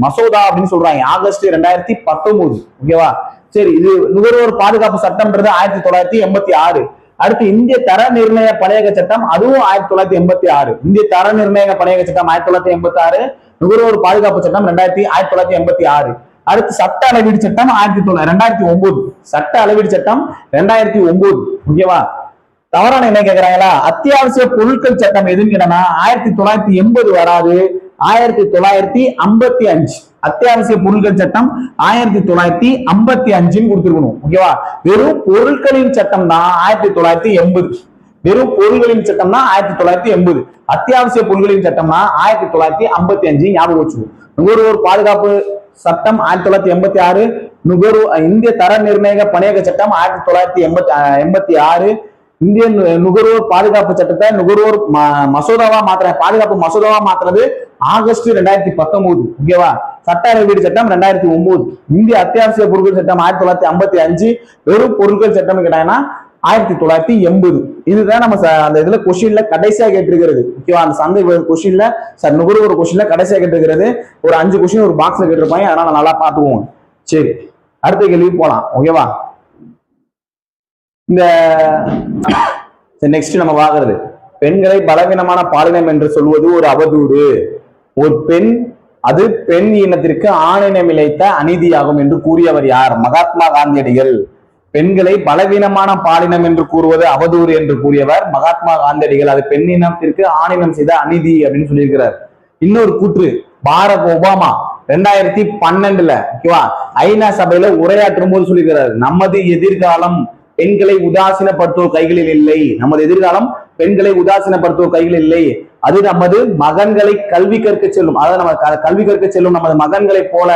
மசோதா அப்படின்னு சொல்றாங்க. ஆகஸ்ட் 2019. ஓகேவா. சரி, இது நுகர்வோர் பாதுகாப்பு சட்டம்ன்றது 1986. அடுத்து இந்திய தர நிர்ணய பணியக சட்டம், அதுவும் 1986. இந்திய தர நிர்ணய பணியக சட்டம் 1986. நுகர்வோர் பாதுகாப்பு சட்டம் 1986. அடுத்து சட்ட அளவீடு சட்டம் 2009. சட்ட அளவீடு சட்டம் 2009. ஓகேவா. தவறான என்ன கேட்கிறாங்களா, அத்தியாவசிய பொருட்கள் சட்டம் எதுன்னு கேட்டா 1980 வராது, 1955. அத்தியாவசிய பொருட்கள் சட்டம் 1955 கொடுத்திருக்கணும். ஓகேவா. வெறும் பொருட்களின் சட்டம் தான் 1980. வெறும் பொருள்களின் சட்டம் தான் 1980. அத்தியாவசிய பொருட்களின் சட்டம்னா 1955. ஞாபகம் வச்சுக்கணும். நுகர்வோர் பாதுகாப்பு சட்டம் 1986. இந்திய தர நிர்ணய பணியக சட்டம் 1986. இந்திய நுகர்வோர் பாதுகாப்பு சட்டத்தை நுகர்வோர் மசோதாவா பாதுகாப்பு மசோதாவா மாத்துறது ஆகஸ்ட் 2019. ஓகேவா. சட்ட அளவீடு சட்டம் 2009. இந்திய அத்தியாவசிய பொருட்கள் சட்டம் 1955. வெறும் பொருட்கள் சட்டம் கேட்டாங்கன்னா 1980. இதுதான் நம்ம அந்த இதுல கொஸ்டின்ல கடைசியா கேட்டிருக்கிறது. ஓகேவா. அந்த சந்தை கொஸ்டின்ல சார் நுகர்வோர் கொஸ்டின்ல கடைசியா கேட்டிருக்கிறது. ஒரு 5 கொஸ்டின் ஒரு பாக்ஸ்ல கேட்டிருப்பாங்க. அதனால நல்லா பாத்துக்குவோம். சரி, அடுத்த கேள்வி போலாம். ஓகேவா. இந்த நெக்ஸ்ட் நம்ம பாக்குறது, பெண்களை பலவீனமான பாலினம் என்று சொல்வது ஒரு அவதூறு. ஒரு பெண், அது பெண் இனத்திற்கு ஆணினம் இழைத்த அநீதியாகும் என்று கூறியவர் யார்? மகாத்மா காந்தியடிகள். பெண்களை பலவீனமான பாலினம் என்று கூறுவது அவதூறு என்று கூறியவர் மகாத்மா காந்தியடிகள். அது பெண் இனத்திற்கு ஆணினம் செய்த அநீதி அப்படின்னு சொல்லியிருக்கிறார். இன்னொரு கூற்று, பாரக் ஒபாமா 2012 ஓகேவா ஐநா சபையில உரையாற்றும் போது சொல்லியிருக்கிறார், நமது எதிர்காலம் பெண்களை உதாசீனப்படுத்துவோர் கைகளில் இல்லை. நமது எதிர்காலம் பெண்களை உதாசீனப்படுத்துவோர் கைகளில் இல்லை. அது நமது மகன்களை கல்வி கற்க செல்லும், அதாவது நம்ம கல்வி கற்க செல்லும் நமது மகன்களை போல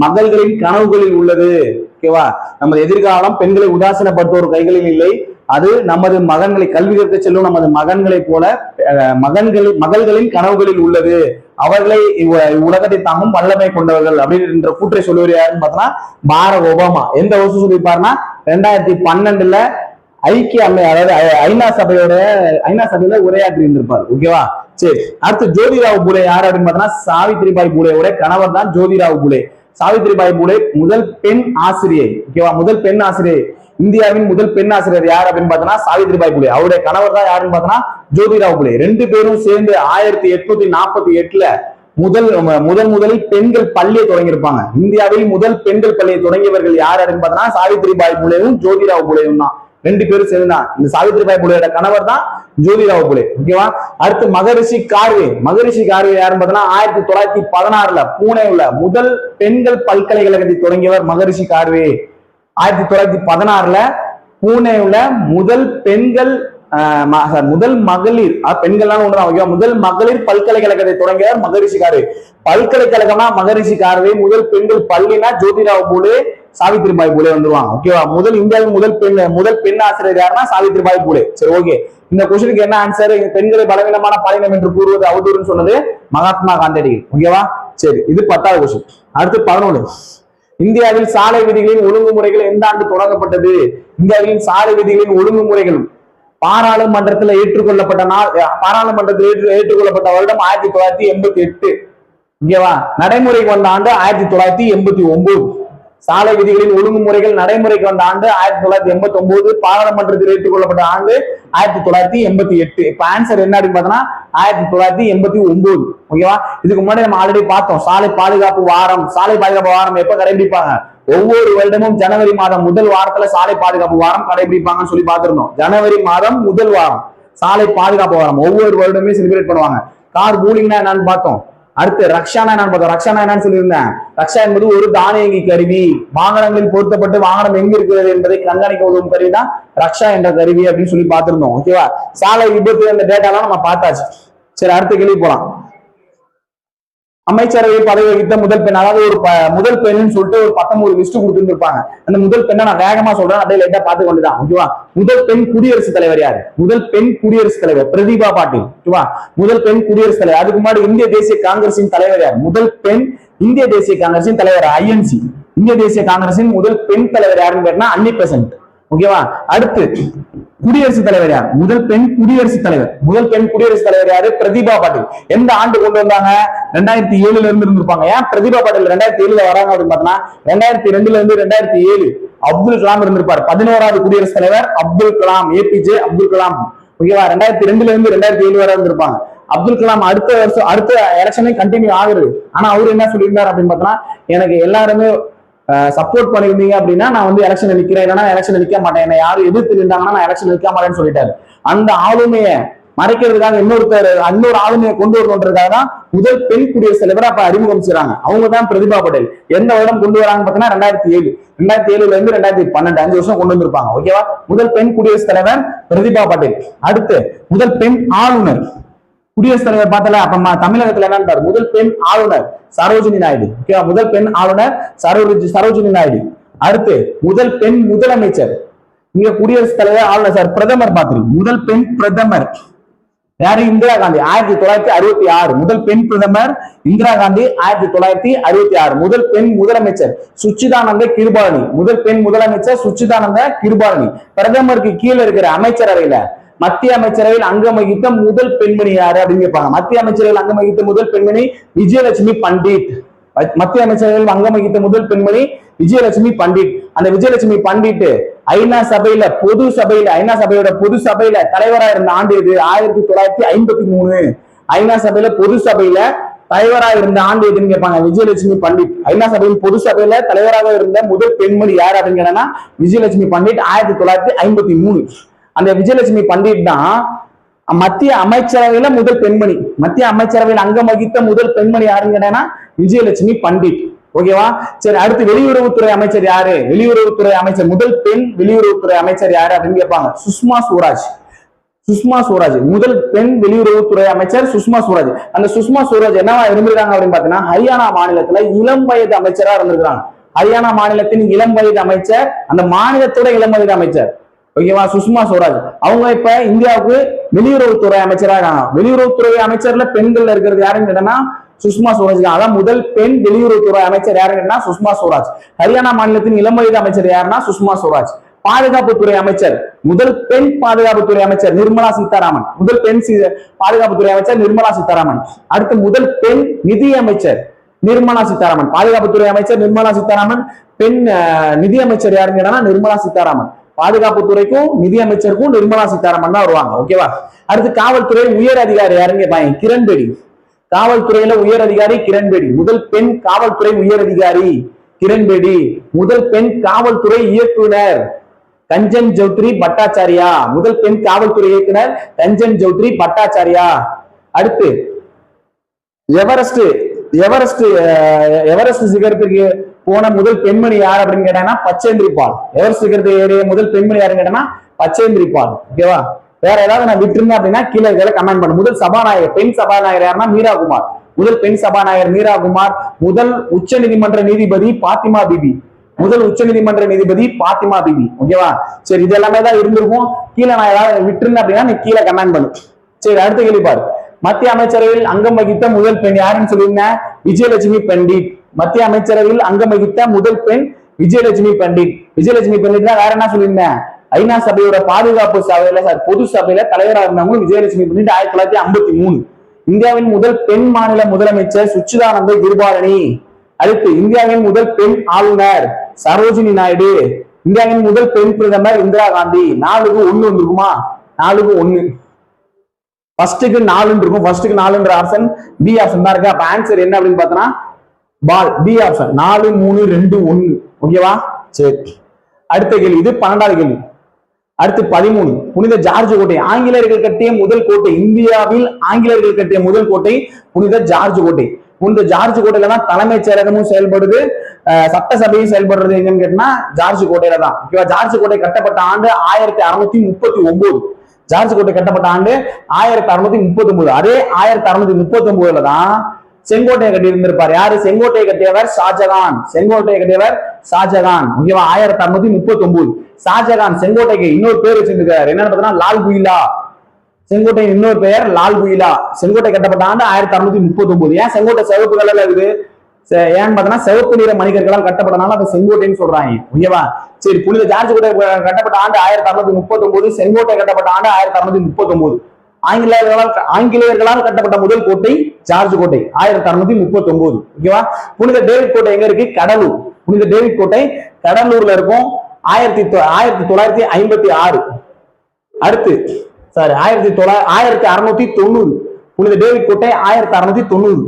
மகள்களின் கனவுகளில் உள்ளது. ஓகேவா. நமது எதிர்காலம் பெண்களை உதாசீனப்படுத்துவோர் கைகளில் இல்லை. அது நமது மகன்களை கல்வி கற்க செல்லும் நமது மகன்களை போல மகள்களின் கனவுகளில் உள்ளது. அவர்களை உலகத்தை தாங்கும் வல்லமை கொண்டவர்கள் அப்படின்ற கூற்றை சொல்லுவார் யாருன்னு பார்த்தோம்னா பாரக் ஒபாமா. எந்த வருஷம் சொல்லியிருப்பாருன்னா 2012 ஐக்கிய அதாவது ஐநா சபையில உரையாற்றி இருந்திருப்பார். ஓகேவா. சரி, அடுத்து ஜோதிராவ் பூலே யார் அப்படின்னு பார்த்தோம்னா சாவித்ரிபாய் பூலேயோட கணவர் தான் ஜோதிராவ் பூலே. சாவித்ரிபாய் பூலே முதல் பெண் ஆசிரியை. ஓகேவா. முதல் பெண் ஆசிரியை, இந்தியாவின் முதல் பெண் ஆசிரியர் யார் அப்படின்னு பார்த்தோம்னா சாவித்ரிபாய் பூலே. அவருடைய கணவர் தான் யாருன்னு பார்த்தோம்னா ஜோதிராவ் பூலே. 2 பேரும் சேர்ந்து 1848 முதலில் பெண்கள் பள்ளியை தொடங்கியிருப்பாங்க. இந்தியாவில் முதல் பெண்கள் பள்ளியை தொடங்கியவர்கள் யார் அப்படின்னு பார்த்தோம்னா சாவித்ரிபாய் பூலேவும் ஜோதிராவ் பூலேவும் தான். 2 பேரும் சேர்ந்துதான். இந்த சாவித்ரிபாய் புலேயோட கணவர் தான் ஜோதிராவ் புலே. ஓகேவா? அடுத்து மகரிஷி கார்வே. மகரிஷி கார்வே யாருன்னு பார்த்தோம்னா 1916ல பூனேல முதல் பெண்கள் பல்கலைக்கழகத்தை தொடங்கியவர் மகரிஷி கார்வே. 1916ல பூனேல முதல் பெண்கள் முதல் மகளிர் பெண்கள்லாம் ஒண்ணுதான், முதல் மகளிர் பல்கலைக்கழகத்தை தொடங்கியவர் மகரிஷி கார்வே. பல்கலைக்கழகம்னா மகரிஷி கார்வே, முதல் பெண்கள் பள்ளினா ஜோதிராவ் பூலே, சாவித்ரிபாய் பூலே வந்துருவாங்க. ஓகேவா? இந்தியாவின் முதல் பெண் ஆசிரியர் யாருன்னா சாவித்ரிபாய் பூலே. சரி, ஓகே. இந்த கொஸ்டினுக்கு என்ன ஆன்சர்? பெண்களை பலவீனமான பாலினம் என்று கூறுவது அவதூறுன்னு சொன்னது மகாத்மா காந்தியடிகள். ஓகேவா? சரி, இது 10வது கொஸ்டின். அடுத்து 11. இந்தியாவில் சாலை விதிகளின் ஒழுங்குமுறைகள் எந்த ஆண்டு தொடங்கப்பட்டது? இந்தியாவின் சாலை விதிகளின் ஒழுங்குமுறைகள் பாராளுமன்றத்தில் ஏற்றுக்கொள்ளப்பட்ட வருடம் 1988. ஓகேவா? நடைமுறைக்கு வந்த ஆண்டு 1989. சாலை விதிகளின் ஒழுங்குமுறைகள் நடைமுறைக்கு வந்த ஆண்டு 1989. பாராளுமன்றத்தில் ஏற்றுக்கொள்ளப்பட்ட ஆண்டு 1988. இப்ப ஆன்சர் என்ன அப்படின்னு பார்த்தோம்னா 1989. ஓகேவா? இதுக்கு முன்னாடி நம்ம ஆல்ரெடி பார்த்தோம் சாலை பாதுகாப்பு வாரம். சாலை பாதுகாப்பு வாரம் எப்ப கடைபிடிப்பாங்க? ஒவ்வொரு வருடமும் ஜனவரி மாதம் முதல் வாரத்துல சாலை பாதுகாப்பு வாரம் கடைபிடிப்பாங்கன்னு சொல்லி பார்த்திருந்தோம். ஜனவரி மாதம் முதல் வாரம் சாலை பாதுகாப்பு வாரம் ஒவ்வொரு வருடமே செலிப்ரேட் பண்ணுவாங்க. கார் பூலிங்னா என்னன்னு பார்த்தோம். அடுத்து ரக்ஷானா என்னன்னு பார்த்தோம். ரக்ஷானா என்னன்னு சொல்லியிருந்தேன். ரக்ஷா என்பது ஒரு தானியங்கி கருவி. வாகனங்களில் பொருத்தப்பட்டு வாகனம் எங்க இருக்கிறது என்பதை கண்காணிக்க உதவும் கருவி தான் ரக்ஷா என்ற கருவி அப்படின்னு சொல்லி பார்த்திருந்தோம். ஓகேவா? சாலை விபத்து அந்த டேட்டாலாம் நம்ம பார்த்தாச்சு. சரி, அடுத்த கேள்வி போலாம். அமைச்சரவையில் பதவி வகித்த முதல் பெண், அதாவது ஒரு முதல் பெண்ணுன்னு சொல்லிட்டு ஒரு 19 லிஸ்ட் கொடுத்துருப்பாங்க. அந்த முதல் பெண்ணை நான் வேகமா சொல்றேன், அப்படியே லைட்டா பார்த்து கொண்டுதான். ஓகேவா? முதல் பெண் குடியரசுத் தலைவர் யாரு? முதல் பெண் குடியரசுத் தலைவர் பிரதிபா பாட்டீல். ஓகேவா? முதல் பெண் குடியரசுத் தலைவர். அதுக்கு முன்னாடி இந்திய தேசிய காங்கிரசின் தலைவர் யார்? முதல் பெண் இந்திய தேசிய காங்கிரசின் தலைவர் ஐஎன்சி. இந்திய தேசிய காங்கிரசின் முதல் பெண் தலைவர் யாருன்னு கேட்டா அன்னி பெசன்ட். ஓகேவா? அடுத்து குடியரசுத் தலைவர் யார்? முதல் பெண் குடியரசுத் தலைவர். முதல் பெண் குடியரசுத் தலைவர் யாரு? பிரதிபா பாட்டீல். எந்த ஆண்டு கொண்டு வந்தாங்க? 2007ல இருந்து இருந்திருப்பாங்க. ஏன் பிரதிபா பாட்டீல் 2007ல வராங்க அப்படின்னு பார்த்தோம்னா 2002ல இருந்து 2007 அப்துல் கலாம் இருந்திருப்பார். 11வது குடியரசுத் தலைவர் அப்துல் கலாம், ஏபிஜே அப்துல் கலாம். ஓகேவா? 2002ல இருந்து 2007 வரை இருந்திருப்பாங்க. அப்துல் கலாம் அடுத்த வருஷம் அடுத்த எலெக்ஷனே கண்டினியூ ஆகுது. ஆனா அவரு என்ன சொல்லியிருந்தார் அப்படின்னு பார்த்தோம்னா, எனக்கு எல்லாருமே சப்போர்ட் பண்ணிருந்தீங்க அப்படின்னா நான் வந்து எலெக்ஷன் நிக்கிறேன், இல்லைன்னா எலெக்ஷன் நிக்க மாட்டேன், என்ன யாரும் எதிர்த்து நின்றாங்கன்னா நான் எலெக்ஷன் நிக்க மாட்டேன்னு சொல்லிட்டாரு. அந்த ஆளுமையை மறைக்கிறதுக்காக இன்னொரு ஆளுமையை கொண்டு வரணுன்றதுக்காக தான் முதல் பெண் குடியரசுத் தலைவர் அப்ப அறிமுகம் செய்றாங்க. அவங்க தான் பிரதிபா பாட்டீல். எந்த வருடம் கொண்டு வராங்க பாத்தீங்கன்னா 2007ல இருந்து 2012 5 வருஷம் கொண்டு வந்திருப்பாங்க. ஓகேவா? முதல் பெண் குடியரசுத் தலைவர் பிரதிபா பாட்டீல். அடுத்து முதல் பெண் ஆளுநர். குடியரசுத் தலைவர் பார்த்தல அப்ப தமிழகத்துல என்னன்னு முதல் பெண் ஆளுநர் சரோஜினி நாயுடு. ஓகேவா? முதல் பெண் ஆளுநர் சரோஜினி நாயுடு. அடுத்து முதல் பெண் முதலமைச்சர். இங்க குடியரசுத் தலைவர் ஆளுநர் சார் பிரதமர் பாத்துருங்க. முதல் பெண் பிரதமர் யாரு? இந்திரா காந்தி. 1966 முதல் பெண் பிரதமர் இந்திரா காந்தி. 1966 முதல் பெண் முதலமைச்சர் சுச்சிதானந்த கிருபாலனி. முதல் பெண் முதலமைச்சர் சுச்சிதானந்த கிருபாலனி. பிரதமருக்கு கீழே இருக்கிற அமைச்சரவையில மத்திய அமைச்சரவையில் அங்கம் வகித்த முதல் பெண்மணி யாரு அப்படின்னு கேட்பாங்க. மத்திய அமைச்சரவையில் அங்கம் வகித்த முதல் பெண்மணி விஜயலட்சுமி பண்டிட். மத்திய அமைச்சரவையில் அங்கம் வகித்த முதல் பெண்மணி விஜயலட்சுமி பண்டிட். அந்த விஜயலட்சுமி பண்டிட் ஐநா சபையோட பொது சபையில தலைவராக இருந்த ஆண்டு எது? 1953. ஐநா சபையில பொது சபையில தலைவராக இருந்த ஆண்டு எதுன்னு கேட்பாங்க. விஜயலட்சுமி பண்டிட். ஐநா சபையில் பொது சபையில தலைவராக இருந்த முதல் பெண்மணி யார் அப்படின்னு கேட்டா விஜயலட்சுமி பண்டிட் 1953. அந்த விஜயலட்சுமி பண்டிட் தான் மத்திய அமைச்சரவையில முதல் பெண்மணி. மத்திய அமைச்சரவையில் அங்கம் வகித்த முதல் பெண்மணி யாருன்னு கேட்டா விஜயலட்சுமி பண்டிட். ஓகேவா? சரி, அடுத்து வெளியுறவுத்துறை அமைச்சர் யாரு? வெளியுறவுத்துறை அமைச்சர் முதல் பெண் வெளியுறவுத்துறை அமைச்சர் யாரு அப்படின்னு கேட்பாங்க. சுஷ்மா ஸ்வராஜ். முதல் பெண் வெளியுறவுத்துறை அமைச்சர் சுஷ்மா ஸ்வராஜ். அந்த சுஷ்மா ஸ்வராஜ் என்னவா இருந்திருக்காங்க அப்படின்னு பாத்தீங்கன்னா ஹரியானா மாநிலத்துல இளம் வயது அமைச்சரா இருந்திருக்காங்க. ஹரியானா மாநிலத்தின் இளம் வயது அமைச்சர், அந்த மாநிலத்தோட இளம் வயது அமைச்சர். ஓகேவா? சுஷ்மா ஸ்வராஜ். அவங்க இப்ப இந்தியாவுக்கு வெளியுறவுத்துறை அமைச்சரா இருக்காங்க. வெளியுறவுத்துறை அமைச்சர்ல பெண்கள் இருக்கிறது யாருன்னு கேட்டா சுஷ்மா ஸ்வராஜ். அதான் முதல் பெண் வெளியுறவுத்துறை அமைச்சர் யாருன்னா சுஷ்மா ஸ்வராஜ். ஹரியானா மாநிலத்தின் இளம் வயது அமைச்சர் யாருன்னா சுஷ்மா ஸ்வராஜ். பாதுகாப்புத்துறை அமைச்சர் முதல் பெண் பாதுகாப்புத்துறை அமைச்சர் நிர்மலா சீதாராமன். முதல் பெண் பாதுகாப்புத்துறை அமைச்சர் நிர்மலா சீதாராமன். அடுத்து முதல் பெண் நிதி அமைச்சர் நிர்மலா சீதாராமன். பாதுகாப்புத்துறை அமைச்சர் நிர்மலா சீதாராமன். பெண் நிதி அமைச்சர் யாருன்னு கேட்டா நிர்மலா சீதாராமன். பாதுகாப்புத்துறைக்கும் நிதி அமைச்சருக்கும் நிர்மலா சீதாராமன் தான் வருவாங்க. ஓகேவா? அடுத்து காவல்துறை உயர் அதிகாரி யாருன்னு கேட்பாங்க. கிரண்பேடி. காவல்துறையில உயர் அதிகாரி கிரண்பேடி. முதல் பெண் காவல்துறை உயர் அதிகாரி கிரண்பேடி. முதல் பெண் காவல்துறை இயக்குனர் கஞ்சன் சௌத்ரி பட்டாச்சாரியா. முதல் பெண் காவல்துறை இயக்குனர் கஞ்சன் சௌத்ரி பட்டாச்சாரியா. அடுத்து எவரெஸ்ட் எவரெஸ்ட் எவரெஸ்ட் சிகரத்துக்கு போன முதல் பெண்மணி யார் அப்படின்னு கேட்டாங்கன்னா பச்சேந்திரி பால். எவரெஸ்ட் சிகரத்துக்கு ஏறிய முதல் பெண்மணி யாருன்னு கேட்டா பச்சேந்திரி பால். ஓகேவா? வேற ஏதாவது நான் விட்டுருந்தேன் அப்படின்னா கீழே கமெண்ட் பண்ணு. முதல் சபாநாயகர் பெண் சபாநாயகர் யாருன்னா மீரா குமார். முதல் பெண் சபாநாயகர் மீரா குமார். முதல் உச்ச நீதிமன்ற நீதிபதி பாத்திமா பிபி. முதல் உச்ச நீதிமன்ற நீதிபதி பாத்திமா பிபி. ஓகேவா? சரி, இது எல்லாமே தான் இருந்திருக்கும். கீழே நான் ஏதாவது விட்டுருந்தேன் அப்படின்னா நீ கீழே கமெண்ட் பண்ணு. சரி, அடுத்த கேள்வி பாரு. மத்திய அமைச்சரவையில் அங்கம் வகித்த முதல் பெண் யாருன்னு சொல்லியிருந்தேன்? விஜயலட்சுமி பண்டிட். மத்திய அமைச்சரவையில் அங்கம் வகித்த முதல் பெண் விஜயலட்சுமி பண்டிட். விஜயலட்சுமி பண்டிட் தான். வேற என்ன சொல்லியிருந்தேன்? ஐநா சபையோட பாதுகாப்பு சபையில பொது சபையில தலைவராக இருந்தவங்க விஜயலட்சுமி பண்டிட் 1953. இந்தியாவின் முதல் பெண் மாநில முதலமைச்சர் சுச்சிதானந்த கிருபாலனி. அடுத்து இந்தியாவின் முதல் பெண் ஆளுநர் சரோஜினி நாயுடு. இந்தியாவின் முதல் பெண் பிரதமர் இந்திரா காந்தி. 4க்கு 1 வந்துருக்குமா? 4க்கு 1. ஃபர்ஸ்ட்டுக்கு 4 இருக்கும். ஃபர்ஸ்ட்டுக்கு 4ன்ற ஆப்ஷன் பி ஆப்ஷன் தான் இருக்கு. அப்ப ஆன்சர் என்ன அப்படின்னு பார்த்தோம்னா பால் பி ஆப்ஷன் 4 3 2 1. ஓகேவா? சரி, அடுத்த கேள்வி. இது 12வது கேள்வி. அடுத்து 13. புனித ஜார்ஜ் கோட்டை. ஆங்கிலேயர்கள் கட்டிய முதல் கோட்டை. இந்தியாவில் ஆங்கிலேயர்கள் கட்டிய முதல் கோட்டை புனித ஜார்ஜ் கோட்டை. புனித ஜார்ஜ் கோட்டையில தான் தலைமைச் செயலகமும் செயல்படுது, சட்டசபையும் செயல்படுறது எங்கன்னு கேட்டா ஜார்ஜ் கோட்டையில தான். ஓகேவா? ஜார்ஜ் கோட்டை கட்டப்பட்ட ஆண்டு 1639. ஜார்ஜ் கோட்டை கட்டப்பட்ட ஆண்டு 1639. அதே 1639 தான் செங்கோட்டையை கட்டி இருந்திருப்பார். யாரு? செங்கோட்டையை கட்டியவர் ஷாஜகான். செங்கோட்டையை கட்டியவர் ஷாஜகான். ஓகேவா? 1639. ஷாஜகான் செங்கோட்டைக்கு இன்னொரு பேர் வச்சிருக்காரு. என்னன்னு பார்த்தீங்கன்னா லால் குயிலா. செங்கோட்டையின் இன்னொரு பெயர் லால் குயிலா. செங்கோட்டை கட்டப்பட்ட ஆண்டு 1639. ஏன் செங்கோட்டை சிவப்பு கலர்ல இருக்குது? ஏன்னு பார்த்தோன்னா சிவப்பு நிற மனிதர்களால் கட்டப்பட்டனால அதை செங்கோட்டைன்னு சொல்றாங்க. ஓகேவா? சரி, புனித ஜார்ஜ் கோட்டை கட்டப்பட்ட ஆண்டு 1639. செங்கோட்டை கட்டப்பட்ட ஆண்டு 1639. ஆங்கிலேயர்களால் கட்டப்பட்ட முதல் கோட்டை ஜார்ஜ் கோட்டை 1639. ஓகேவா? புனித டேவிட் கோட்டை எங்க இருக்கு? கடலூர். புனித டேவிட் கோட்டை கடலூர்ல இருக்கும். 1956. அடுத்து 1690. புனித டேவிட் கோட்டை 1690.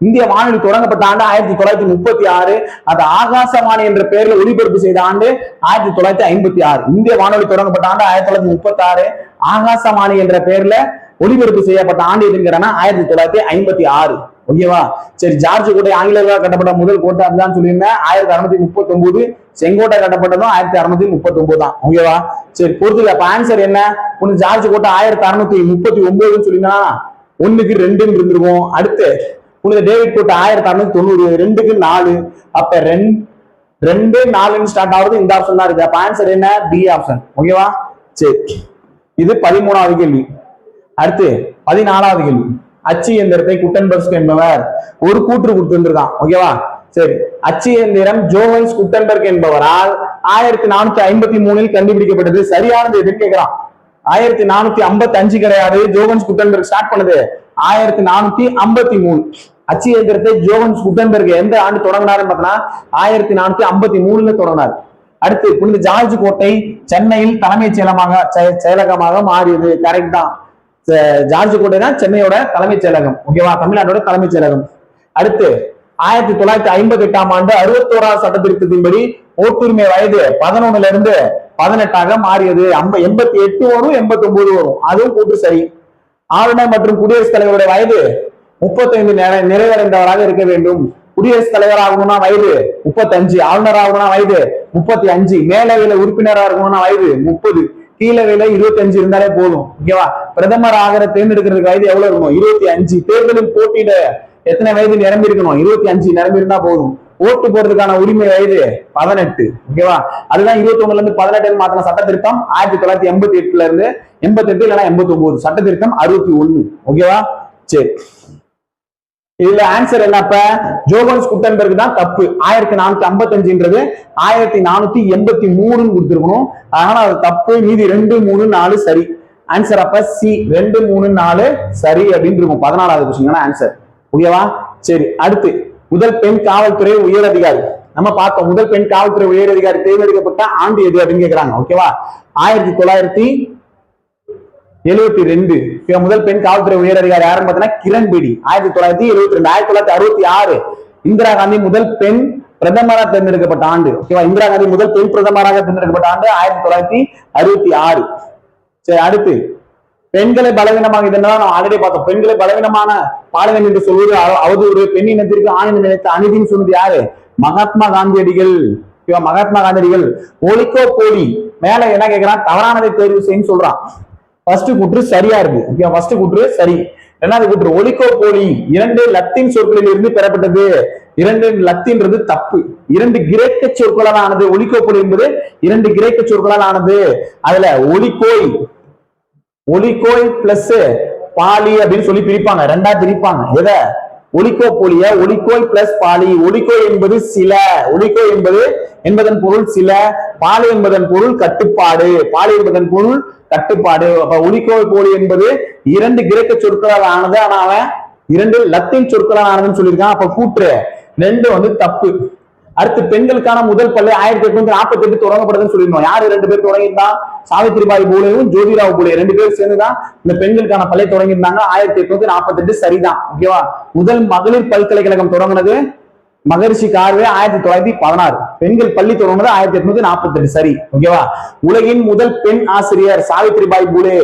இந்திய வானொலி தொடங்கப்பட்ட ஆண்டு 1936. அது ஆகாசவாணி என்ற பெயர்ல ஒளிபரப்பு செய்த ஆண்டு 1956. இந்திய வானொலி தொடங்கப்பட்ட ஆண்டு 1936. ஆகாசவாணி என்ற பெயர்ல ஒளிபரப்பு செய்யப்பட்ட ஆண்டு எதுன்னு கேட்டா 1956. ஓகேவா? சரி, ஜார்ஜ் கோட்டை ஆங்கிலேயர்களால் கட்டப்பட்ட முதல் கோட்டை அதுதான் சொல்லியிருந்தேன். 1639. செங்கோட்டை கட்டப்பட்டதும் 1639 தான். ஓகேவா? சரி, பொறுத்துக்க. அப்ப ஆன்சர் என்ன? புனித ஜார்ஜ் கோட்டை 1639 சொல்லினா 1க்கு 2 இருந்திருக்கும். அடுத்து புனித டேவிட் கோட்டை 1690. 2க்கு 4. அப்ப 2 4 ஸ்டார்ட் ஆகுது. இந்த ஆப்ஷன் தான் இருக்கு. அப்ப ஆன்சர் என்ன? B option. ஓகேவா? சரி, இது 13வது கேள்வி. அடுத்து 14வது கேள்வி. அச்சு இயந்திரத்தை குட்டன்பர்க் என்பவர் ஒரு கூற்று கொடுத்திருக்கான். ஓகேவா? சரி, அச்சு இயந்திரம் ஜோஹன்ஸ் குட்டன்பர்க் என்பவரால் 1453 கண்டுபிடிக்கப்பட்டது. சரியானது எதுன்னு கேட்கிறான். 1455 கிடையாது. ஜோஹன்ஸ் குட்டன்பர்க் ஸ்டார்ட் பண்ணது 1453. அச்சு இயந்திரத்தை ஜோஹன்ஸ் குட்டன்பர்க் எந்த ஆண்டு தொடங்கினாருன்னு பார்த்தா 1453 தொடங்கினார். அடுத்து புனித ஜார்ஜ் கோட்டை சென்னையில் தலைமைச் செயலகமாக மாறியது. கரெக்ட் தான். ஜார்ஜ் கோட்டை தான் சென்னையோட தலைமைச் செயலகம். ஓகேவா? தமிழ்நாட்டோட தலைமைச் செயலகம். அடுத்து 1958 ஆண்டு 61வது சட்ட திருத்தத்தின்படி ஓட்டுரிமை வயது 11ல இருந்து 18 மாறியது. 88 வரும், 89 வரும். அதுவும் கூட்டு சரி. ஆளுநர் மற்றும் குடியரசுத் தலைவருடைய வயது 35 நிறைவடைந்தவராக இருக்க வேண்டும். குடியரசுத் தலைவர் ஆகணும்னா வயது 35, ஆளுநர் ஆகணும்னா வயது 35, மேலவையில உறுப்பினராக இருக்கணும்னா வயது 30, கீழவையில 25 இருந்தாலே போதும். ஓகேவா? பிரதமர் ஆகிற தேர்ந்தெடுக்கிறதுக்கு வயது எவ்வளவு இருக்கணும்? 25. தேர்தலில் போட்டியிட எத்தனை வயது நிரம்பி இருக்கணும்? 25 நிரம்பி இருந்தா போதும். ஓட்டு போறதுக்கான உரிமை வயது 18. ஓகேவா? அதுதான் 21ல இருந்து 18 மாத்தின சட்ட திருத்தம் 1988ல இருந்து 88 இல்லைன்னா 89. சட்ட திருத்தம் 61. ஓகேவா? சரி, இதுல ஆன்சர் என்னப்ப? ஜோஹன்ஸ் குட்டன்பர்க் தான் தப்பு. 1455ன்றது 1483 கொடுத்திருக்கணும். அதனால அது தப்பு. மீதி 2 3 4 சரி. ஆன்சர் அப்ப சி 2 3 4 சரி அப்படின்னு இருக்கும். 14வது கொஸ்டின் ஆன்சர். ஓகேவா? சரி, அடுத்து முதல் பெண் காவல்துறை உயர் அதிகாரி நம்ம பார்த்தோம். முதல் பெண் காவல்துறை உயர் அதிகாரி தேர்ந்தெடுக்கப்பட்ட ஆண்டு எது அப்படின்னு கேட்கிறாங்க. ஓகேவா? 1972. முதல் பெண் காவல்துறை உயர் அதிகாரி யாருன்னு பார்த்தீங்கன்னா கிரண் பேடி. 1972. 1966 இந்திரா காந்தி முதல் பெண் பிரதமராக தேர்ந்தெடுக்கப்பட்ட ஆண்டு. ஓகேவா, இந்திரா காந்தி முதல் பெண் பிரதமராக தேர்ந்தெடுக்கப்பட்ட ஆண்டு 1966. சரி, அடுத்து பெண்களை பலவீனமாக, இதெல்லாம் நான் ஆல்ரெடி பார்த்தோம். பெண்களை பலவீனமான பாலினம் என்று சொல்வது அவதூறு. பெண் இனத்திற்கு ஆணினம் நினைத்த அநீதின்னு சொன்னது யாரு? மகாத்மா காந்தியடிகள். மகாத்மா காந்தியடிகள். ஒலிக்கோ போலி மேல என்ன கேட்கிறான்? தவறானதை தேர்வு செய்யும் சொல்றான். ஃபர்ஸ்ட் கூற்று சரியா இருக்கு. ஓகே, ஃபர்ஸ்ட் கூற்று சரி. இரண்டாவது கூற்று ஒலிக்கோ போலி 2 லத்தீன் சொற்களில் இருந்து பெறப்பட்டது. 2 லத்தீன்றது தப்பு. 2 கிரேக்க சொற்களால் ஆனது. ஒலிக்கோ போலி என்பது 2 கிரேக்க சொற்களால் ஆனது. அதுல ஒலிகோய் பிளஸ் பாலி அப்படின்னு சொல்லி பிரிப்பாங்க, 2ஆ பிரிப்பாங்க. எதை? ஒலிக்கோ போலிய ஒலிகோய் பிளஸ் பாலி. ஒலிகோய் என்பது சில, ஒலிகோய் என்பதன் பொருள் சில, பாலி என்பதன் பொருள் கட்டுப்பாடு, பாலி என்பதன் பொருள் கட்டுப்பாடு. அப்ப ஒலிகோய் போலி என்பது 2 கிரேக்க சொற்களால் ஆனது, ஆனா அவன் 2 லத்தீன் சொற்களால் ஆனதுன்னு சொல்லியிருக்கான். அப்ப கூற்று 2 தப்பு. அடுத்து பெண்களுக்கான முதல் பள்ளி 1848 தொடங்கப்படுதுன்னு சொல்லிருந்தோம். யாரு 2 பேர் தொடங்கியிருந்தா? சாவித்ரிபாய் பூலேவும் ஜோதிராவ் பூலே 2 பேர் சேர்ந்துதான் இந்த பெண்களுக்கான பள்ளி தொடங்கியிருந்தாங்க. 1848 சரிதான். ஓகேவா. முதல் மகளிர் பல்கலைக்கழகம் தொடங்கினது மகரிஷி கார்வே 1916. பெண்கள் பள்ளி தொடங்கினது 1848 சரி. ஓகேவா. உலகின் முதல் பெண் ஆசிரியர் சாவித்ரிபாய் பூலே.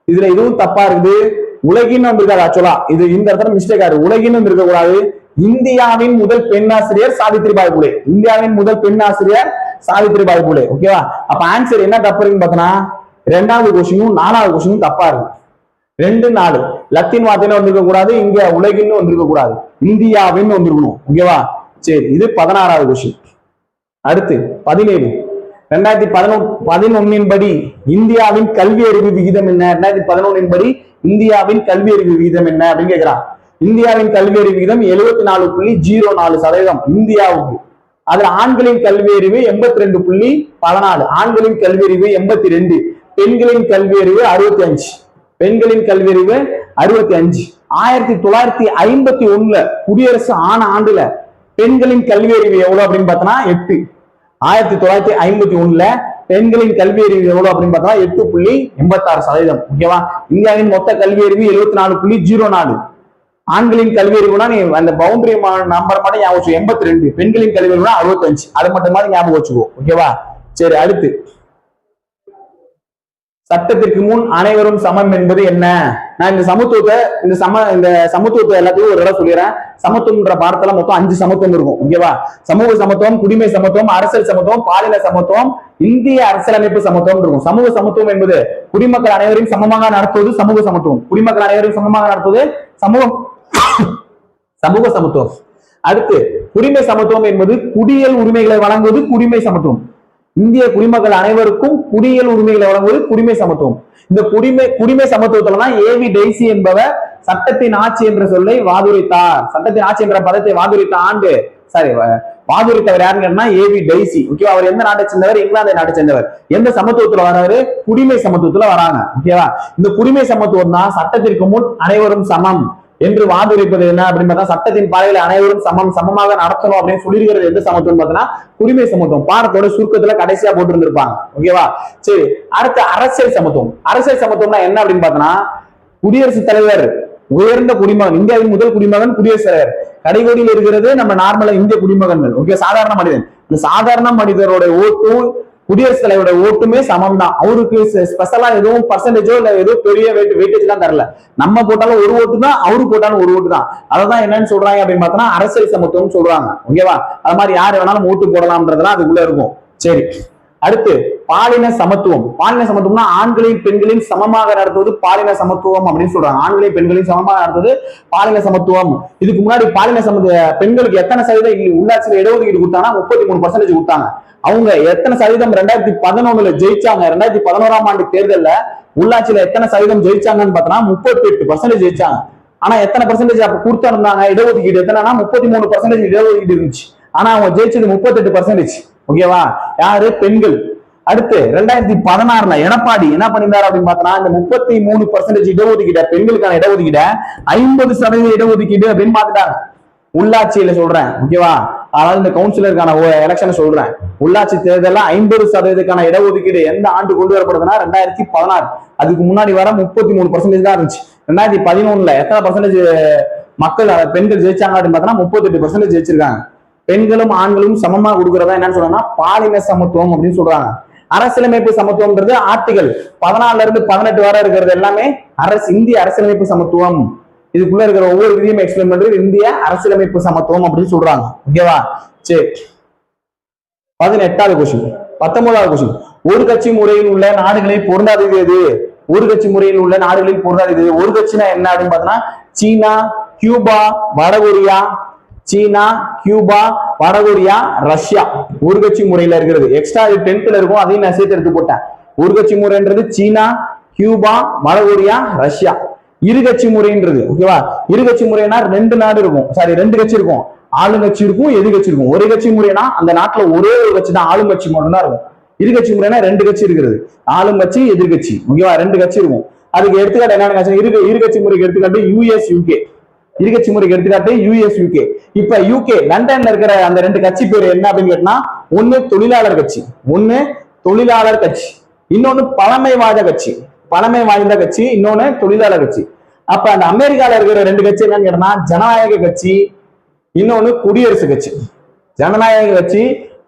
இதுல இதுவும் தப்பா இருக்குது. உலகின்னு வந்திருக்காரு. ஆக்சுவலா இது இந்த இடத்துல மிஸ்டேக் ஆறு. உலகின்னு இருக்க கூடாது. இந்தியாவின் முதல் பெண் ஆசிரியர் சாவித்ரிபாய் பூலே. இந்தியாவின் முதல் பெண் ஆசிரியர் சாவித்ரிபாய் பூலே. ஓகேவா. அப்ப ஆன்சர் என்ன தப்பு இருக்குன்னு பார்த்தோன்னா 2வது கொஸ்டினும் 4வது கொஸ்டினும் தப்பா இருக்கு. 2, 4 லத்தீன் வார்த்தையில வந்திருக்க கூடாது. இங்க உலகின்னு வந்திருக்க கூடாது. இந்தியாவின்னு வந்திருக்கணும். ஓகேவா. சரி, இது 16வது கொஸ்டின். அடுத்து 17. 2011 படி இந்தியாவின் கல்வி அறிவு விகிதம் என்ன? 2011 படி இந்தியாவின் கல்வி அறிவு விகிதம் என்ன அப்படின்னு கேட்கிறான். இந்தியாவின் கல்வி அறிவு விகிதம் 74.04% இந்தியாவுக்கு. அதுல ஆண்களின் கல்வி அறிவு 82.14, ஆண்களின் கல்வி அறிவு 82, பெண்களின் கல்வி அறிவு 65, பெண்களின் கல்வி அறிவு 65. 1951 குடியரசு ஆன ஆண்டுல பெண்களின் கல்வி அறிவு எவ்வளவு அப்படின்னு பார்த்தோம்னா 8. 1951 பெண்களின் கல்வி அறிவு எவ்வளவு அப்படின்னு பார்த்தோம்னா 8.86%. ஓகேவா. இந்தியாவின் மொத்த கல்வி அறிவு 74.04. ஆண்களின் கல்வி அறிவுனா நீ அந்த பவுண்டரி நம்பர் மட்டும் ஞாபகம் வச்சுக்கோ. 82. பெண்களின் கல்வி அறிவுனா 65. அது மட்டும் மாதிரி ஞாபகம் வச்சுக்கோ. ஓகேவா. சரி, அடுத்து சட்டத்திற்கு முன் அனைவரும் சமம் என்பது என்ன? நான் இந்த சமத்துவத்தை எல்லாத்தையும் ஒரு இடம் சொல்லிடுறேன். சமத்துவம்ன்ற பாடத்துல மொத்தம் 5 சமத்துவம் இருக்கும். ஓகேவா. சமூக சமத்துவம், குடிமை சமத்துவம், அரசியல் சமத்துவம், பாலின சமத்துவம், இந்திய அரசியலமைப்பு சமத்துவம் இருக்கும். சமூக சமத்துவம் என்பது குடிமக்கள் அனைவரையும் சமமாக நடத்துவது சமூக சமத்துவம். குடிமக்கள் அனைவரையும் சமமாக நடத்துவது சமூக சமத்துவம். அடுத்து குடிமை சமத்துவம் என்பது குடியியல் உரிமைகளை வழங்குவது குடிமை சமத்துவம். இந்திய குடிமக்கள் அனைவருக்கும் குடியியல் உரிமைகளை வழங்குவது குடிமை சமத்துவம். இந்த குடிமை சமத்துவத்துலதான் ஏவி டெய்சி என்பவர் சட்டத்தின் ஆட்சி என்ற சொல்லை வாதுரைத்தார். சட்டத்தின் ஆட்சி என்ற பதத்தை வாதுரைத்த ஆண்டு வாதுரைத்தவர் யாருன்னா ஏவி டெய்சி. ஓகேவா. அவர் எந்த நாட்டை சேர்ந்தவர்? இங்கிலாந்து நாட்டை சேர்ந்தவர். எந்த சமத்துவத்துல வராரு? குடிமை சமத்துவத்துல வராங்க. ஓகேவா. இந்த குடிமை சமத்துவம் தான் சட்டத்திற்கு முன் அனைவரும் சமம் என்று வாதுரைப்பது என்ன அப்படின்னு பார்த்தா சட்டத்தின் பாதையில அனைவரும் சமமாக நடத்தணும் அப்படின்னு சொல்லியிருக்கிறது எந்த சமத்துவம் பார்த்தீங்கன்னா குடிமை சமத்துவம். பாடத்தோட சுருக்கத்துல கடைசியா போட்டு இருந்திருப்பாங்க. ஓகேவா. சரி, அடுத்து அரசியல் சமத்துவம். அரசியல் சமத்துவம்னா என்ன அப்படின்னு பார்த்தோம்னா குடியரசுத் தலைவர் உயர்ந்த குடிமகன், இந்தியாவின் முதல் குடிமகன் குடியரசுத் தலைவர். கடைகோடியில் இருக்கிறது நம்ம நார்மலா இந்திய குடிமகன்கள். ஓகே, சாதாரண மனிதன். இந்த சாதாரண மனிதரோட ஓட்டு குடியரசுத் தலைவரோட ஓட்டுமே சமம் தான். அவருக்கு ஸ்பெஷலா எதுவும் பர்சன்டேஜோ இல்ல எதுவும் பெரிய வெயிட்டேஜ் தான் தரல. நம்ம போட்டாலும் ஒரு ஓட்டு தான், அவரு போட்டாலும் ஒரு ஓட்டு தான். அதான் என்னன்னு சொல்றாங்க அப்படின்னு பார்த்தோம்னா அரசியல் சமத்துவம் சொல்றாங்க. ஓகேவா. அது மாதிரி யாரு வேணாலும் ஓட்டு போடலாம்ன்றதுலாம் அதுக்குள்ள இருக்கும். சரி, அடுத்து பாலின சமத்துவம். பாலின சமத்துவம்னா ஆண்களையும் பெண்களையும் சமமாக நடத்துவது பாலின சமத்துவம் அப்படின்னு சொல்றாங்க. ஆண்களையும் பெண்களையும் சமமாக நடத்துவது பாலின சமத்துவம். இதுக்கு முன்னாடி பாலின பெண்களுக்கு எத்தனை சதவீதம் உள்ளாட்சியில் இடஒதுக்கீடு கொடுத்தாங்கன்னா 33% கொடுத்தாங்க. அவங்க எத்தனை சதவீதம் 2011 ஜெயிச்சாங்க? 2011ஆம் ஆண்டு தேர்தல்ல உள்ளாட்சியில எத்தனை சதவீதம் ஜெயிச்சாங்கன்னு பார்த்தோம்னா 38% ஜெயிச்சாங்க. ஆனா எத்தனை பர்சன்டேஜ் அப்ப கொடுத்திருந்தாங்க இடஒதுக்கீடு? எத்தனைனா 33% இடஒதுக்கீடு இருந்துச்சு. ஆனா அவங்க ஜெயிச்சது 38%. ஓகேவா. யாரு? பெண்கள். அடுத்து 2016 எடப்பாடி என்ன பண்ணிருந்தாரு அப்படின்னு பார்த்தோம்னா இந்த 33% இடஒதுக்கீடு பெண்களுக்கான இடஒதுக்கீட 50% இடஒதுக்கீடு அப்படின்னு பார்த்துட்டாங்க. உள்ளாட்சியில சொல்றேன். ஓகேவா. அதாவது இந்த கவுன்சிலருக்கான எலெக்ஷன் சொல்றேன். உள்ளாட்சி தேர்தல்ல 50% இடஒதுக்கீடு எந்த ஆண்டு கொண்டு வரப்படுதுன்னா 2016. அதுக்கு முன்னாடி வர 33% தான் இருந்துச்சு. 2011 எத்தனை பர்சன்டேஜ் மக்கள் பெண்கள் ஜெயிச்சாங்க அப்படின்னு பார்த்தோம்னா 38% ஜெயிச்சிருக்காங்க. பெண்களும் ஆண்களும் சமமா கொடுக்கறதா என்னன்னு சொல்றாங்கன்னா பாலின சமத்துவம் அப்படின்னு சொல்றாங்க. அரசியலமைப்பு சமத்துவம்ன்றது ஆர்டிகல் 14 இருந்து 18 வரை இருக்கிறது எல்லாமே இந்திய அரசியலமைப்பு சமத்துவம். இதுக்குள்ள இருக்கிற ஒவ்வொரு விதியும் எக்ஸ்பிளைன் பண்றது இந்திய அரசியலமைப்பு சமத்துவம் அப்படின்னு சொல்றாங்க. ஓகேவா? சரி, 18வது கொஸ்டின். 19வது கொஸ்டின். ஒரு கட்சி முறையில் உள்ள நாடுகளில் பொருந்தாதது எது? ஒரு கட்சி முறையில் உள்ள நாடுகளில் பொருந்தாதது எது? ஒரு கட்சினா என்ன அப்படின்னு பார்த்தோம்னா சீனா, கியூபா, வடகொரியா. சீனா, கியூபா, வடகொரியா, ரஷ்யா ஒரு கட்சி முறையில இருக்கிறது. எக்ஸ்ட்ரா 10th இருக்கும், அதையும் நான் சேர்த்து எடுத்து போட்டேன். ஒரு கட்சி முறைன்றது சீனா, கியூபா, வடகொரியா, ரஷ்யா. இரு கட்சி முறைன்றது ஓகேவா? இரு கட்சி முறைனா 2 நாடு இருக்கும், சாரி 2 கட்சி இருக்கும். ஆளுங்கட்சி இருக்கும், எதிர்கட்சி இருக்கும். ஒரு கட்சி முறைனா அந்த நாட்டுல ஒரே ஒரு கட்சி தான், ஆளுங்கட்சி மட்டும்தான் இருக்கும். இரு கட்சி முறைனா 2 கட்சி இருக்கிறது, ஆளுங்கட்சி எதிர்கட்சி. ஓகேவா? 2 கட்சி இருக்கும். அதுக்கு எடுத்துக்காட்டு என்னன்னு இரு கட்சி முறைக்கு எடுத்துக்காட்டு யூஎஸ், யூகே. இரு கட்சி முறைக்கு எடுத்துக்காட்டு யூஎஸ், யூகே. இப்ப யூகே லண்டன்ல இருக்கிற அந்த 2 கட்சி பேர் என்ன அப்படின்னு கேட்டா, ஒன்னு தொழிலாளர் கட்சி, ஒன்னு தொழிலாளர் கட்சி, இன்னொன்னு பழமைவாத கட்சி. பழமை வாய்ந்த கட்சி, இன்னொன்னு தொழிலாளர் கட்சி. அப்ப அந்த அமெரிக்கால இருக்கிற 2 கட்சி என்னன்னு கேட்டா, ஜனநாயக கட்சி, இன்னொன்னு குடியரசு கட்சி. ஜனநாயக கட்சி,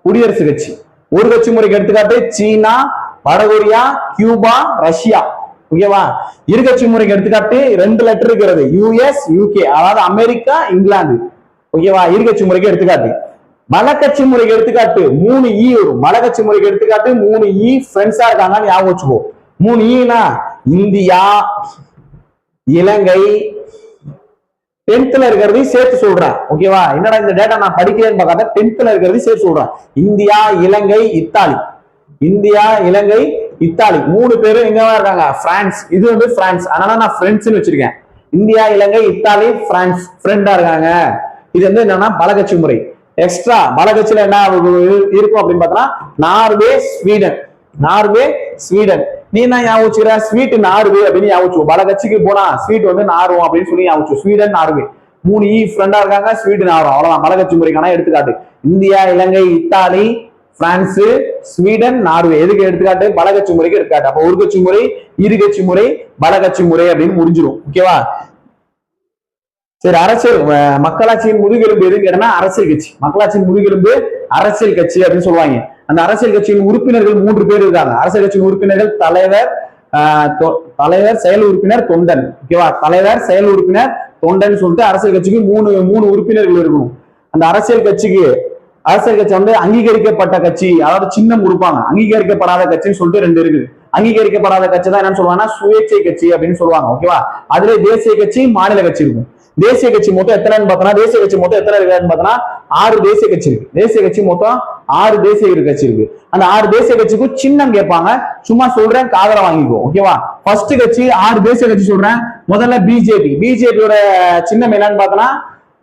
குடியரசு கட்சி. ஒரு கட்சி முறைக்கு எடுத்துக்காட்டு சீனா, வடகொரியா, கியூபா, ரஷ்யா. ஓகேவா? இரு கட்சி முறைக்கு எடுத்துக்காட்டு 2 லெட்டர் இருக்கிறது, யூஎஸ், யூகே, அதாவது அமெரிக்கா, இங்கிலாந்து. ஓகேவா? இரு கட்சி முறைக்கு எடுத்துக்காட்டு. வலக்கட்சி முறைக்கு எடுத்துக்காட்டு 3 ஈ வரும். வலக்கட்சி முறைக்கு எடுத்துக்காட்டு 3 ஈ ஃப்ரெண்ட்ஸா இருக்காங்கன்னு ஞாபகம் வச்சுக்கோ. 3 ஈனா இந்தியா, இலங்கை. 10th இருக்கிறது சேர்த்து சொல்றேன். ஓகேவா? என்னடா இந்த டேட்டா நான் படிக்கிறேன்னு பார்க்காத, 10th இருக்கிறது சேர்த்து சொல்றேன். இந்தியா, இலங்கை, இத்தாலி. இந்தியா, இலங்கை, இத்தாலி 3 பேரும் எங்கவா இருக்காங்க? பிரான்ஸ். இது வந்து பிரான்ஸ், அதனால நான் பிரெண்ட்ஸ்னு வச்சிருக்கேன். இந்தியா, இலங்கை, இத்தாலி, பிரான்ஸ் ஃப்ரெண்டா இருக்காங்க. இது வந்து என்னன்னா பலகட்சி முறை. எக்ஸ்ட்ரா பலகட்சியில என்ன இருக்கும் அப்படின்னு பார்த்தா நார்வே, ஸ்வீடன். Norway, Sweden. நீ என்ன ஞாபகம் வச்சுக்கிற? ஸ்வீட் நார்வே அப்படின்னு ஞாபகம். பல கட்சிக்கு போனா ஸ்வீட் வந்து நார்வோம் அப்படின்னு சொல்லி ஞாபகம். ஸ்வீடன், நார்வே 3 ஈ ஃப்ரெண்டா இருக்காங்க, ஸ்வீடன் நார்வம். அவ்வளவுதான் பல கட்சி முறைக்கான எடுத்துக்காட்டு. இந்தியா, இலங்கை, இத்தாலி, பிரான்ஸ், ஸ்வீடன், நார்வே. எதுக்கு எடுத்துக்காட்டு? பல கட்சி முறைக்கு எடுத்துக்காட்டு. அப்ப ஒரு கட்சி முறை, இரு கட்சி முறை, பல கட்சி முறை அப்படின்னு முடிஞ்சிடும். ஓகேவா? சரி, அரசியல் மக்களாட்சியின் முதுகெலும்பு எதுன்னு கேட்டா அரசியல் கட்சி. மக்களாட்சியின் முதுகெலும்பு அரசியல் கட்சி அப்படின்னு சொல்லுவாங்க. அந்த அரசியல் கட்சியின் உறுப்பினர்கள் 3 பேர் இருக்காங்க. அரசியல் கட்சியின் உறுப்பினர்கள் தலைவர், செயல் உறுப்பினர், தொண்டன். ஓகேவா? தலைவர், செயல் உறுப்பினர், தொண்டன் சொல்லிட்டு அரசியல் கட்சிக்கு 3 உறுப்பினர்கள் இருக்கணும். அந்த அரசியல் கட்சி வந்து அங்கீகரிக்கப்பட்ட கட்சி, அதாவது சின்னம் கொடுப்பாங்க. அங்கீகரிக்கப்படாத கட்சின்னு சொல்லிட்டு 2 இருக்குது. அங்கீகரிக்கப்படாத கட்சி தான் என்னன்னு சொல்லுவாங்கன்னா சுயேட்சை கட்சி அப்படின்னு சொல்லுவாங்க. ஓகேவா? அதுல தேசிய கட்சி, மாநில கட்சி இருக்கும். தேசிய கட்சி மொத்தம் எத்தனைன்னு பார்த்தோம்னா, தேசிய கட்சி மொத்தம் எத்தனை இருக்குன்னு பார்த்தோம்னா 6 தேசிய கட்சி இருக்கு. தேசிய கட்சி மொத்தம் 6 தேசிய கட்சி இருக்கு. அந்த 6 தேசிய கட்சிக்கும் சின்னம் கேட்பாங்க. சும்மா சொல்றேன், காதல வாங்கிக்கோ. ஓகேவா? ஃபர்ஸ்ட் கட்சி 6 தேசிய கட்சி சொல்றேன். முதல்ல பிஜேபி. பிஜேபியோட சின்னம் என்னன்னு பார்த்தோம்னா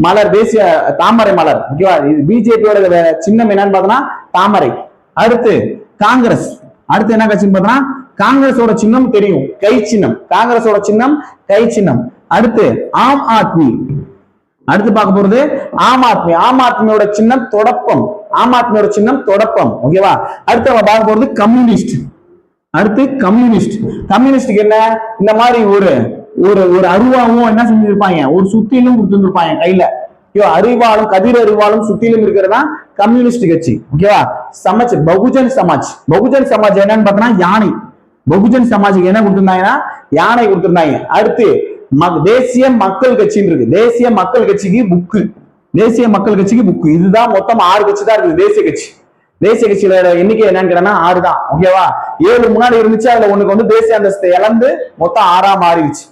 மலர், தேசிய தாமரை மலர். ஓகேவா? பிஜேபியோட சின்னம் என்னன்னு பார்த்தோம்னா தாமரை. அடுத்து காங்கிரஸ். அடுத்து என்ன கட்சின்னு பார்த்தோம்னா காங்கிரஸோட சின்னம் தெரியும், கை சின்னம். காங்கிரஸோட சின்னம் கை சின்னம். அடுத்து ஆம் ஆத்மி. அடுத்து பார்க்க போறது ஆம் ஆத்மி. ஆம் ஆத்மியோட சின்னம் தொடப்பம். ஆம் ஆத்மியோட சின்னம் தொடப்பம். ஓகேவா? அடுத்து நம்ம பார்க்க போறது கம்யூனிஸ்ட். அடுத்து கம்யூனிஸ்ட். கம்யூனிஸ்டுக்கு என்ன? இந்த மாதிரி ஒரு ஒரு அருவாவும் என்ன செஞ்சிருப்பாங்க, ஒரு சுத்திலும் கொடுத்துருப்பாங்க கையில. அறிவாலும் கதிர் அறிவாலும் சுத்திலும் இருக்கிறதா கம்யூனிஸ்ட் கட்சி. ஓகேவா? சமாஜ், பகுஜன் சமாஜ். பகுஜன் சமாஜ் என்னன்னு பார்த்தோம்னா யானை. பகுஜன் சமாஜுக்கு என்ன கொடுத்திருந்தாங்கன்னா யானை கொடுத்திருந்தாங்க. அடுத்து தேசிய மக்கள் கட்சின்னு இருக்கு. தேசிய மக்கள் கட்சிக்கு புக்கு. தேசிய மக்கள் கட்சிக்கு புக்கு. இதுதான் மொத்தம் 6 கட்சி தான் இருக்குது தேசிய கட்சி. தேசிய கட்சியில எண்ணிக்கை என்னன்னு கேட்டா 6 தான். ஓகேவா? 7 முன்னாடி இருந்துச்சு, அதுல ஒண்ணுக்கு வந்து தேசிய அந்தஸ்தை இழந்து மொத்தம் 6ஆ மாறிடுச்சு.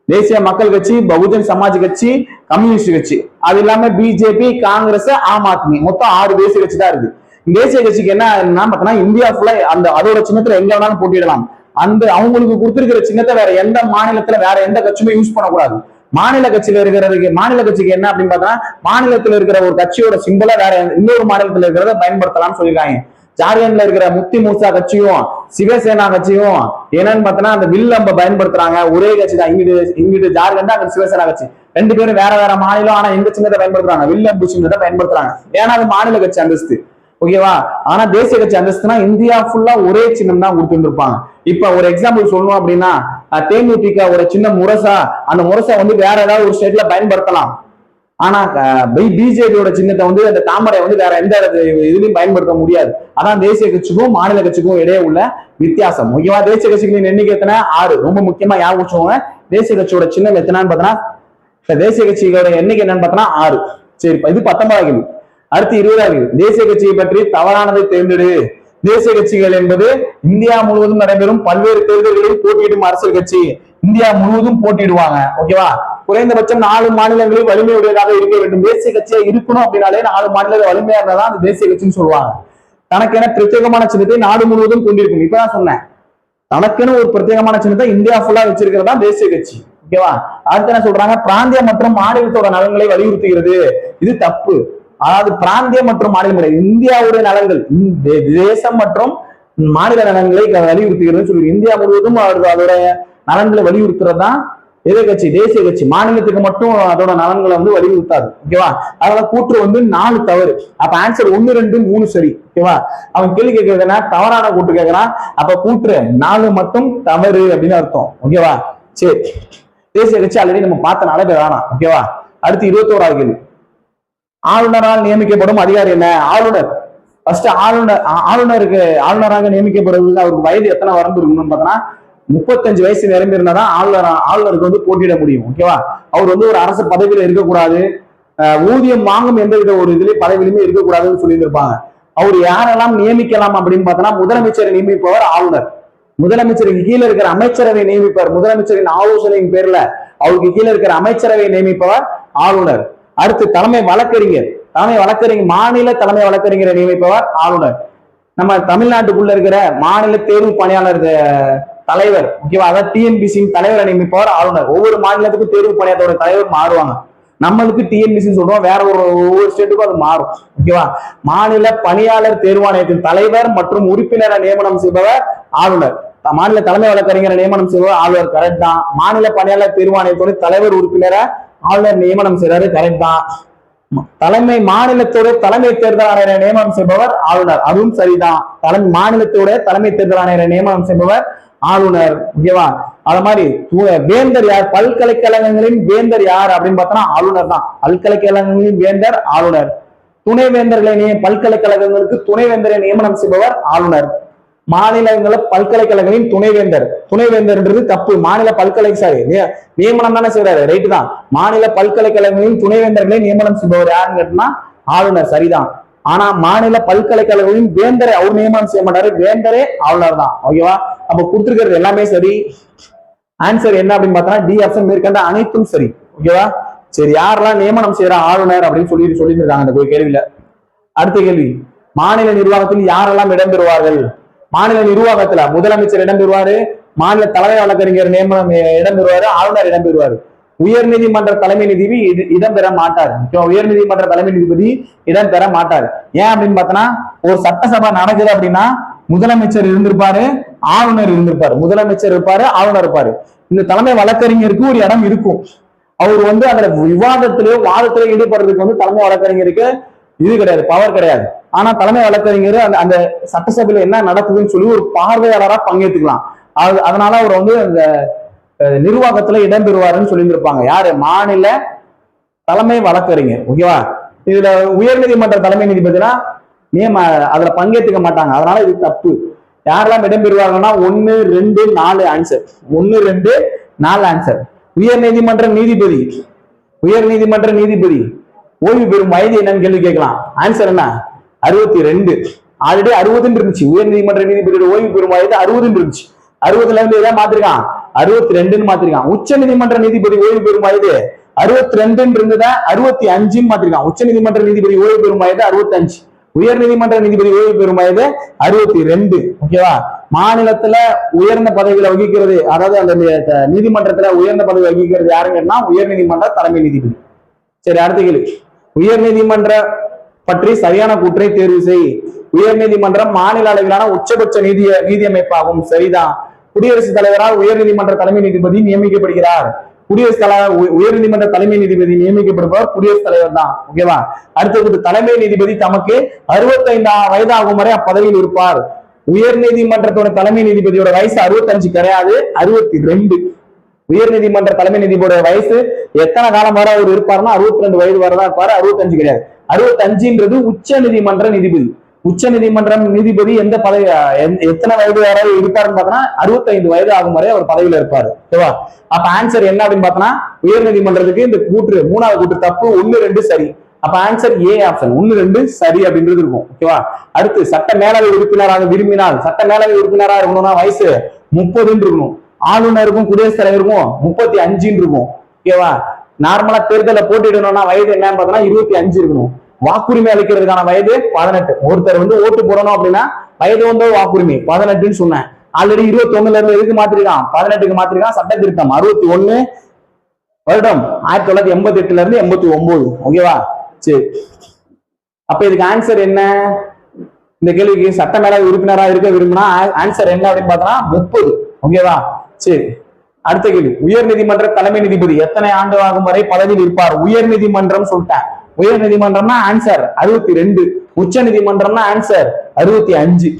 தேசிய மக்கள் கட்சி, பகுஜன் சமாஜ் கட்சி, கம்யூனிஸ்ட் கட்சி, அது இல்லாம பிஜேபி, காங்கிரஸ், ஆம் ஆத்மி, மொத்தம் 6 தேசிய கட்சி தான் இருக்கு. தேசிய கட்சிக்கு என்ன பார்த்தோம்னா இந்தியா ஃபுல்லா அதோட சின்னத்துல எங்க வேணாலும் போட்டியிடலாம். அந்த அவங்களுக்கு கொடுத்திருக்கிற சின்னத்தை வேற எந்த மாநிலத்துல வேற எந்த கட்சியுமே யூஸ் பண்ணக்கூடாது. மாநில கட்சியில இருக்கிறதுக்கு, மாநில கட்சிக்கு என்ன அப்படின்னு பார்த்தா மாநிலத்தில் இருக்கிற ஒரு கட்சியோட சிம்பலை வேற இன்னொரு மாநிலத்தில் இருக்கிறத பயன்படுத்தலாம்னு சொல்லியிருக்காங்க. ஜார்க்கண்ட்ல இருக்கிற முக்தி மோர்ச்சா கட்சியும் சிவசேனா கட்சியும் என்னன்னு பார்த்தோன்னா அந்த வில்லம்ப பயன்படுத்துறாங்க. ஒரே கட்சி தான். இங்கிட்டு ஜார்க்கண்ட், அங்க சிவசேனா கட்சி. 2 பேரும் வேற வேற மாநிலம், ஆனா இந்த சின்னத்தை பயன்படுத்துறாங்க, வில்லம்பு சின்னத்தை பயன்படுத்துறாங்க. ஏன்னா அது மாநில கட்சி அந்தஸ்து. ஓகேவா? ஆனா தேசிய கட்சி அந்தஸ்துனா இந்தியா ஃபுல்லா ஒரே சின்னம் தான் கொடுத்துட்டு இருப்பாங்க. இப்ப ஒரு எக்ஸாம்பிள் சொல்லணும் அப்படின்னா தேமுதிக ஒரு சின்ன முரசா, அந்த முரசா வந்து வேற ஏதாவது ஒரு ஸ்டேட்ல பயன்படுத்தலாம். ஆனா பிஜேபியோட சின்னத்தை வந்து அந்த தாமரை வந்து வேற எந்த இதுலயும் பயன்படுத்த முடியாது. அதான் தேசிய கட்சிக்கும் மாநில கட்சிக்கும் இடையே உள்ள வித்தியாசம். முக்கியமா தேசிய கட்சிகளின் எண்ணிக்கை எத்தனை? 6. ரொம்ப முக்கியமா யார் வச்சுக்கோங்க, தேசிய கட்சியோட சின்னம் எத்தனைன்னு பார்த்தோன்னா, தேசிய கட்சிகளோட எண்ணிக்கை என்னன்னு பார்த்தோன்னா 6. சரி, இது 19வது கேள்வி. அடுத்து 20வது கேள்வி. தேசிய கட்சியை பற்றி தவறானதை தேர்ந்தெடு. தேசிய கட்சிகள் என்பது இந்தியா முழுவதும் நடைபெறும் பல்வேறு தேர்தல்களில் போட்டியிடும் அரசியல் கட்சி. இந்தியா முழுவதும் போட்டியிடுவாங்க. ஓகேவா? குறைந்தபட்சம் 4 மாநிலங்களில் வலிமையுடையதாக இருக்க வேண்டும். தேசிய கட்சியா இருக்கணும் அப்படின்னாலே 4 மாநிலங்கள் வலிமையா இருந்தாதான் அந்த தேசிய கட்சின்னு சொல்லுவாங்க. தனக்கென பிரத்யேகமான சின்னத்தை நாடு முழுவதும் கொண்டிருக்கும். இப்பதான் சொன்னேன், தனக்கென ஒரு பிரத்யேகமான சின்னத்தை இந்தியா ஃபுல்லா வச்சிருக்கிறதா தேசிய கட்சி. ஓகேவா? அடுத்து என்ன சொல்றாங்க, பிராந்திய மற்றும் மாநிலத்தோட நலன்களை வலியுறுத்துகிறது. இது தப்பு. அதாவது பிராந்திய மற்றும் மாநில இந்தியாவுடைய நலன்கள், தேசம் மற்றும் மாநில நலன்களை வலியுறுத்துகிறது சொல்லி இந்தியா முழுவதும் அதோட நலன்களை வலியுறுத்துறது தான் எதிர கட்சி, தேசிய கட்சி. மாநிலத்துக்கு மட்டும் அதோட நலன்களை வந்து வலியுறுத்தாது. ஓகேவா? அதனால கூற்று வந்து 4 தவறு. அப்ப ஆன்சர் 1, 2, 3 சரி. ஓகேவா? அவன் கேள்வி கேட்கறதுனா தவறான கூற்று கேட்கறான். அப்ப கூற்று 4 மட்டும் தவறு அப்படின்னு அர்த்தம். ஓகேவா? சரி, தேசிய கட்சி ஆல்ரெடி நம்ம பார்த்தனால வேணாம். ஓகேவா? அடுத்து 21வது கேள்வி. ஆளுநரால் நியமிக்கப்படும் அதிகாரி என்ன? ஆளுநர். ஃபர்ஸ்ட் ஆளுநராக நியமிக்கப்படுவது அவருக்கு வயது எத்தனை வரம்பு இருக்கணும்னு பார்த்தோன்னா 35 வயசு நிரம்பி இருந்தாதான் ஆளுநருக்கு வந்து போட்டியிட முடியும். ஓகேவா? அவர் வந்து ஒரு அரசு பதவியில இருக்கக்கூடாது, ஊதியம் வாங்கும் எந்த வித ஒரு இதுலயும் பதவியிலுமே இருக்கக்கூடாதுன்னு சொல்லியிருப்பாங்க. அவர் யாரெல்லாம் நியமிக்கலாம் அப்படின்னு பார்த்தோன்னா, முதலமைச்சரை நியமிப்பவர் ஆளுநர். முதலமைச்சருக்கு கீழே இருக்கிற அமைச்சரவை நியமிப்பவர். முதலமைச்சரின் ஆலோசனையின் பேர்ல அவருக்கு கீழே இருக்கிற அமைச்சரவை நியமிப்பவர் ஆளுநர். அடுத்து தலைமை வழக்கறிஞர். மாநில தலைமை வழக்கறிஞரை நியமிப்பவர் ஆளுநர். நம்ம தமிழ்நாட்டுக்குள்ள இருக்கிற மாநில தேர்வு பணியாளர் தலைவர், ஓகேவா, அதாவது டிஎன்பிசி தலைவரை நியமிப்பவர் ஆளுநர். ஒவ்வொரு மாநிலத்துக்கும் தேர்வு பணியாளரோட தலைவர் மாறுவாங்க. நம்மளுக்கு டிஎன்பிசி சொல்றோம், வேற ஒவ்வொரு ஸ்டேட்டுக்கும் அது மாறும். ஓகேவா? மாநில பணியாளர் தேர்வாணையத்தின் தலைவர் மற்றும் உறுப்பினரை நியமனம் செய்பவர் ஆளுநர். மாநில தலைமை வழக்கறிஞரை நியமனம் செய்பவர் ஆளுநர், கரெக்ட் தான். மாநில பணியாளர் தேர்வாணையத்தோட தலைவர் உறுப்பினரை ஆளுநர் நியமனம் செய்யறாரு, கரெக்ட் தான். மாநிலத்தோட தலைமை தேர்தல் ஆணையரை நியமனம் செய்பவர் ஆளுநர், அதுவும் சரிதான். மாநிலத்தோட தலைமை தேர்தல் ஆணையரை நியமனம் செய்பவர் ஆளுநர். ஓகேவா? அது மாதிரி வேந்தர் யார்? பல்கலைக்கழகங்களின் வேந்தர் யார் அப்படின்னு பார்த்தோம்னா ஆளுநர் தான். பல்கலைக்கழகங்களின் வேந்தர் ஆளுநர். துணை வேந்தர்களை பல்கலைக்கழகங்களுக்கு துணைவேந்தரை நியமனம் செய்பவர் ஆளுநர். மாநிலங்கள பல்கலைக்கழகங்களின் துணைவேந்தர்ன்றது தப்பு. மாநில நியமனம் தானே செய்யறாரு, ரைட்டு தான். மாநில பல்கலைக்கழகங்களின் துணைவேந்தர்களை நியமனம் செய்பவர் யாருன்னு கேட்டா ஆளுநர், சரிதான். ஆனா மாநில பல்கலைக்கழகங்களின் வேந்தரை அவர் நியமனம் செய்ய மாட்டாரு, வேந்தரே ஆளுநர் தான். ஓகேவா? அப்ப கொடுத்திருக்கிறது எல்லாமே சரி. ஆன்சர் என்ன அப்படின்னு பார்த்தா டி ஆப்ஷன் மேற்கண்ட அனைத்தும் சரி. ஓகேவா? சரி, யாரெல்லாம் நியமனம் செய்யற ஆளுநர் அப்படின்னு சொல்லியிருக்காங்க இந்த கேள்வியில. அடுத்த கேள்வி, மாநில நிர்வாகத்தில் யாரெல்லாம் இடம்பெறுவார்கள்? மாநில நிர்வாகத்துல முதலமைச்சர் இடம்பெறுவாரு, மாநில தலைமை வழக்கறிஞர் நியமனம் இடம்பெறுவாரு, ஆளுநர் இடம்பெறுவாரு. உயர் நீதிமன்ற தலைமை நீதிபதி இடம்பெற மாட்டார். உயர் நீதிமன்ற தலைமை நீதிபதி இடம்பெற மாட்டார். ஏன் அப்படின்னு பார்த்தோன்னா, ஒரு சட்டசபை நடக்குது அப்படின்னா முதலமைச்சர் இருந்திருப்பாரு, ஆளுநர் இருந்திருப்பாரு. முதலமைச்சர் இருப்பாரு, ஆளுநர் இருப்பாரு. இந்த தலைமை வழக்கறிஞருக்கு ஒரு இடம் இருக்கும். அவர் வந்து அதுல விவாதத்திலேயோ வாதத்திலேயோ ஈடுபடுறதுக்கு வந்து தலைமை வழக்கறிஞருக்கு இது கிடையாது, பவர் கிடையாது. ஆனா தலைமை வழக்கறிஞர் அந்த சட்டசபையில என்ன நடக்குதுன்னு சொல்லி ஒரு பார்வையாளரா பங்கேற்றுக்கலாம். அதனால அவர் வந்து அந்த நிர்வாகத்துல இடம்பெறுவாருன்னு சொல்லியிருப்பாங்க. யாரு? மாநில தலைமை வழக்கறிஞர். ஓகேவா? இதுல உயர்நீதிமன்ற தலைமை நீதிபதினா அதுல பங்கேற்றுக்க மாட்டாங்க. அதனால இது தப்பு. யாரெல்லாம் இடம்பெறுவாங்கன்னா 1, 2, 4 ஆன்சர். 1, 2, 4 ஆன்சர். உயர் நீதிமன்ற நீதிபதி ஓய்வு பெறும் வயது என்னன்னு கேள்வி கேட்கலாம். ஆன்சர் என்ன? 62. ஆல்ரெடி 60 இருந்துச்சு. உயர் நீதிமன்ற நீதிபதியோட ஓய்வு பெறும் வயது 60 இருந்துச்சு. 60ல இருந்து எதாவது மாத்திருக்கான், 62 மாத்திருக்கான். உச்ச நீதிமன்ற நீதிபதி ஓய்வு பெறும் வயது 62 இருந்ததா 65 மாத்திருக்கான். உச்ச நீதிமன்ற நீதிபதி ஓய்வு பெறும் வயது 65. உயர் நீதிமன்ற நீதிபதி ஓய்வு பெறும் வயது 62. ஓகேவா? மாநிலத்துல உயர்ந்த பதவிகளை வகிக்கிறது, அதாவது அந்த நீதிமன்றத்துல உயர்ந்த பதவி வகிக்கிறது யாருங்கன்னா உயர் நீதிமன்ற தலைமை நீதிபதி. சரி, அடுத்த கேள்வி. உயர் நீதிமன்ற பற்றி சரியான கூற்றை தேர்வு செய். உயர் நீதிமன்றம் மாநில அளவிலான உச்சபட்ச நீதி அமைப்பாகும், சரிதான். குடியரசுத் தலைவரால் உயர் நீதிமன்ற தலைமை நீதிபதி நியமிக்கப்படுகிறார். உயர் நீதிமன்ற தலைமை நீதிபதி நியமிக்கப்படுபவர் குடியரசுத் தலைவர் தான். ஓகேவா? அடுத்தது தலைமை நீதிபதி தமக்கு 65 வயதாகும் வரை அப்பதவியில் இருப்பார். உயர் நீதிமன்றத்தோட தலைமை நீதிபதியோட வயசு 65 கிடையாது, 62. உயர் நீதிமன்ற தலைமை நீதிபதியோட வயசு எத்தனை காலம் வரை அவர் இருப்பாருன்னா 62 வயது வரதான் இருப்பாரு, 65 கிடையாது. 65ன்றது உச்ச நீதிமன்ற நீதிபதி. உச்ச நீதிமன்றம் நீதிபதி எந்த பதவி எத்தனை வயது வரை இருப்பாருன்னு பார்த்தோம்னா 65 வயது ஆகும் வரை அவர் பதவியில இருப்பாரு. ஓகேவா? அப்ப ஆன்சர் என்ன அப்படின்னு பார்த்தோம்னா உயர் நீதிமன்றத்துக்கு இந்த கூற்று 3வது கூற்று தப்பு, 1 2 சரி. அப்ப ஆன்சர் ஏ ஆப்ஷன் 1 2 சரி அப்படின்றது இருக்கும். ஓகேவா? அடுத்து சட்ட மேலவை உறுப்பினராக விரும்பினால், சட்ட மேலவை உறுப்பினராக இருக்கணும்னா வயசு 30 இருக்கணும். ஆளுநருக்கும் குடியரசுத் தலைவருக்கும் 35 இருக்கும். ஓகேவா? நார்மலா தேர்தல போட்டிடணும்னா வயது என்னன்னு பார்த்தோம்னா 25 இருக்கணும். வாக்குரிமை அளிக்கிறதுக்கான வயது 18. ஒருத்தர் ஓட்டு போடணும் அப்படின்னா வயது வாக்குரிமை 18ன்னு சொன்னேன். ஆல்ரெடி 21ல இருந்து எதுக்கு மாத்திருக்கான்? 18க்கு மாத்திருக்கான். சட்ட திருத்தம் 61 வருடம் 1988ல இருந்து 89. ஓகேவா? சரி, அப்ப இதுக்கு ஆன்சர் என்ன? இந்த கேள்விக்கு சட்ட மேலவை உறுப்பினராக இருக்க விரும்பினா ஆன்சர் என்ன அப்படின்னு பார்த்தோம்னா 30. ஓகேவா? சரி, அடுத்த கேள்வி. உயர் நீதிமன்ற தலைமை நீதிபதி எத்தனை ஆண்டு ஆகும் வரை பதவியில் இருப்பார்? உயர் நீதிமன்றம் சொல்லிட்டேன். உயர் நீதிமன்றம்னா ஆன்சர் 62. உச்ச நீதிமன்றம்னா ஆன்சர் 65.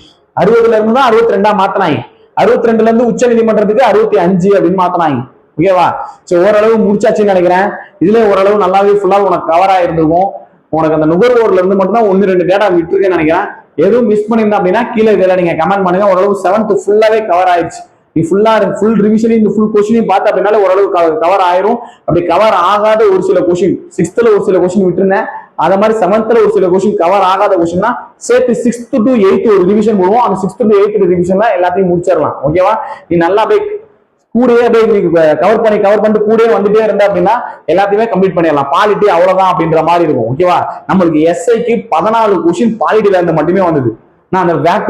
60ல இருந்து தான் 62 மாத்தினாங்க. 62ல இருந்து உச்ச நீதிமன்றத்துக்கு 65 அப்படின்னு மாத்தினாங்க. ஓகேவா? சரி, ஓரளவு முடிச்சாச்சுன்னு நினைக்கிறேன். இதுல ஓரளவு நல்லாவே ஃபுல்லா உனக்கு கவர் ஆயிருந்திருக்கும். உனக்கு அந்த நுகர்வோர்ல இருந்து மட்டும் தான் 1 2 டேட்டா விட்டுருக்கேன்னு நினைக்கிறேன். எதுவும் மிஸ் பண்ணிருந்தா அப்படின்னா கீழே இதெல்லாம் நீங்க கமெண்ட் பண்ணுங்க. ஓரளவு 7th ஃபுல்லாவே கவர் ஆயிடுச்சு. நீ ஃபுல் ரிவிஷனையும் இந்த ஃபுல் கொஸ்டினையும் பார்த்த அப்படின்னால ஓரளவு கவர் ஆயிரும். அப்படி கவர் ஆகாத ஒரு சில கொஸ்டின் 6th ஒரு சில கொஸ்டின் விட்டுருந்தேன். அத மாதிரி 7th ஒரு சில கொஸ்டின் கவர் ஆகாத கொஸ்டின்னா சேர்த்து 6th to 8th ஒரு ரிவிஷன் போடுவோம். அந்த 6th to 8th ரிவிஷன்ல எல்லாத்தையும் முடிச்சிடலாம். ஓகேவா? நீ நல்லா அப்படியே கூடயே அப்படியே கவர் பண்ணிட்டு கூடயே வந்துட்டே இருந்தா அப்படின்னா எல்லாத்தையுமே கம்ப்ளீட் பண்ணிடலாம். பாலிட்டி அவ்வளவுதான் அப்படின்ற மாதிரி இருக்கும். ஓகேவா? நம்மளுக்கு எஸ்ஐக்கு 14 கொஸ்டின் பாலிட்டில இருந்து மட்டுமே வந்தது. நான் அந்த வேக்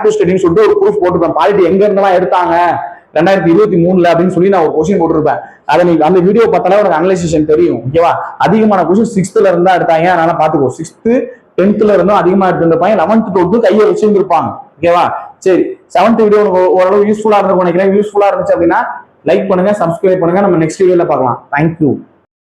டு ஸ்டடின்னு சொல்லிட்டு ஒரு ப்ரூஃப் போட்டிருப்பேன். பாலிட்டி எங்க இருந்தெல்லாம் எடுத்தாங்க 2023ல அப்படின்னு சொல்லி நான் ஒரு கொஸ்டின் போட்டிருப்பேன். அதை நீ அந்த வீடியோ பார்த்தாலே உனக்கு அனலைசேஷன் தெரியும். ஓகேவா? அதிகமான கொஸ்டின் 6th இருந்தா எடுத்தாங்க. அதனால பாத்துக்கோ. 6th 10th இருந்தும் அதிகமா எடுத்திருப்பாங்க. 11th 12th கையை வச்சிருந்திருப்பாங்க. ஓகேவா? சரி, 7th வீடியோ உனக்கு ஓரளவு யூஸ்ஃபுல்லா இருக்கும் நினைக்கிறேன். யூஸ்ஃபுல்லா இருந்துச்சு அப்படின்னா லைக் பண்ணுங்க, சப்ஸ்கிரைப் பண்ணுங்க. நம்ம நெக்ஸ்ட் வீடியோல பார்க்கலாம். தேங்க்யூ.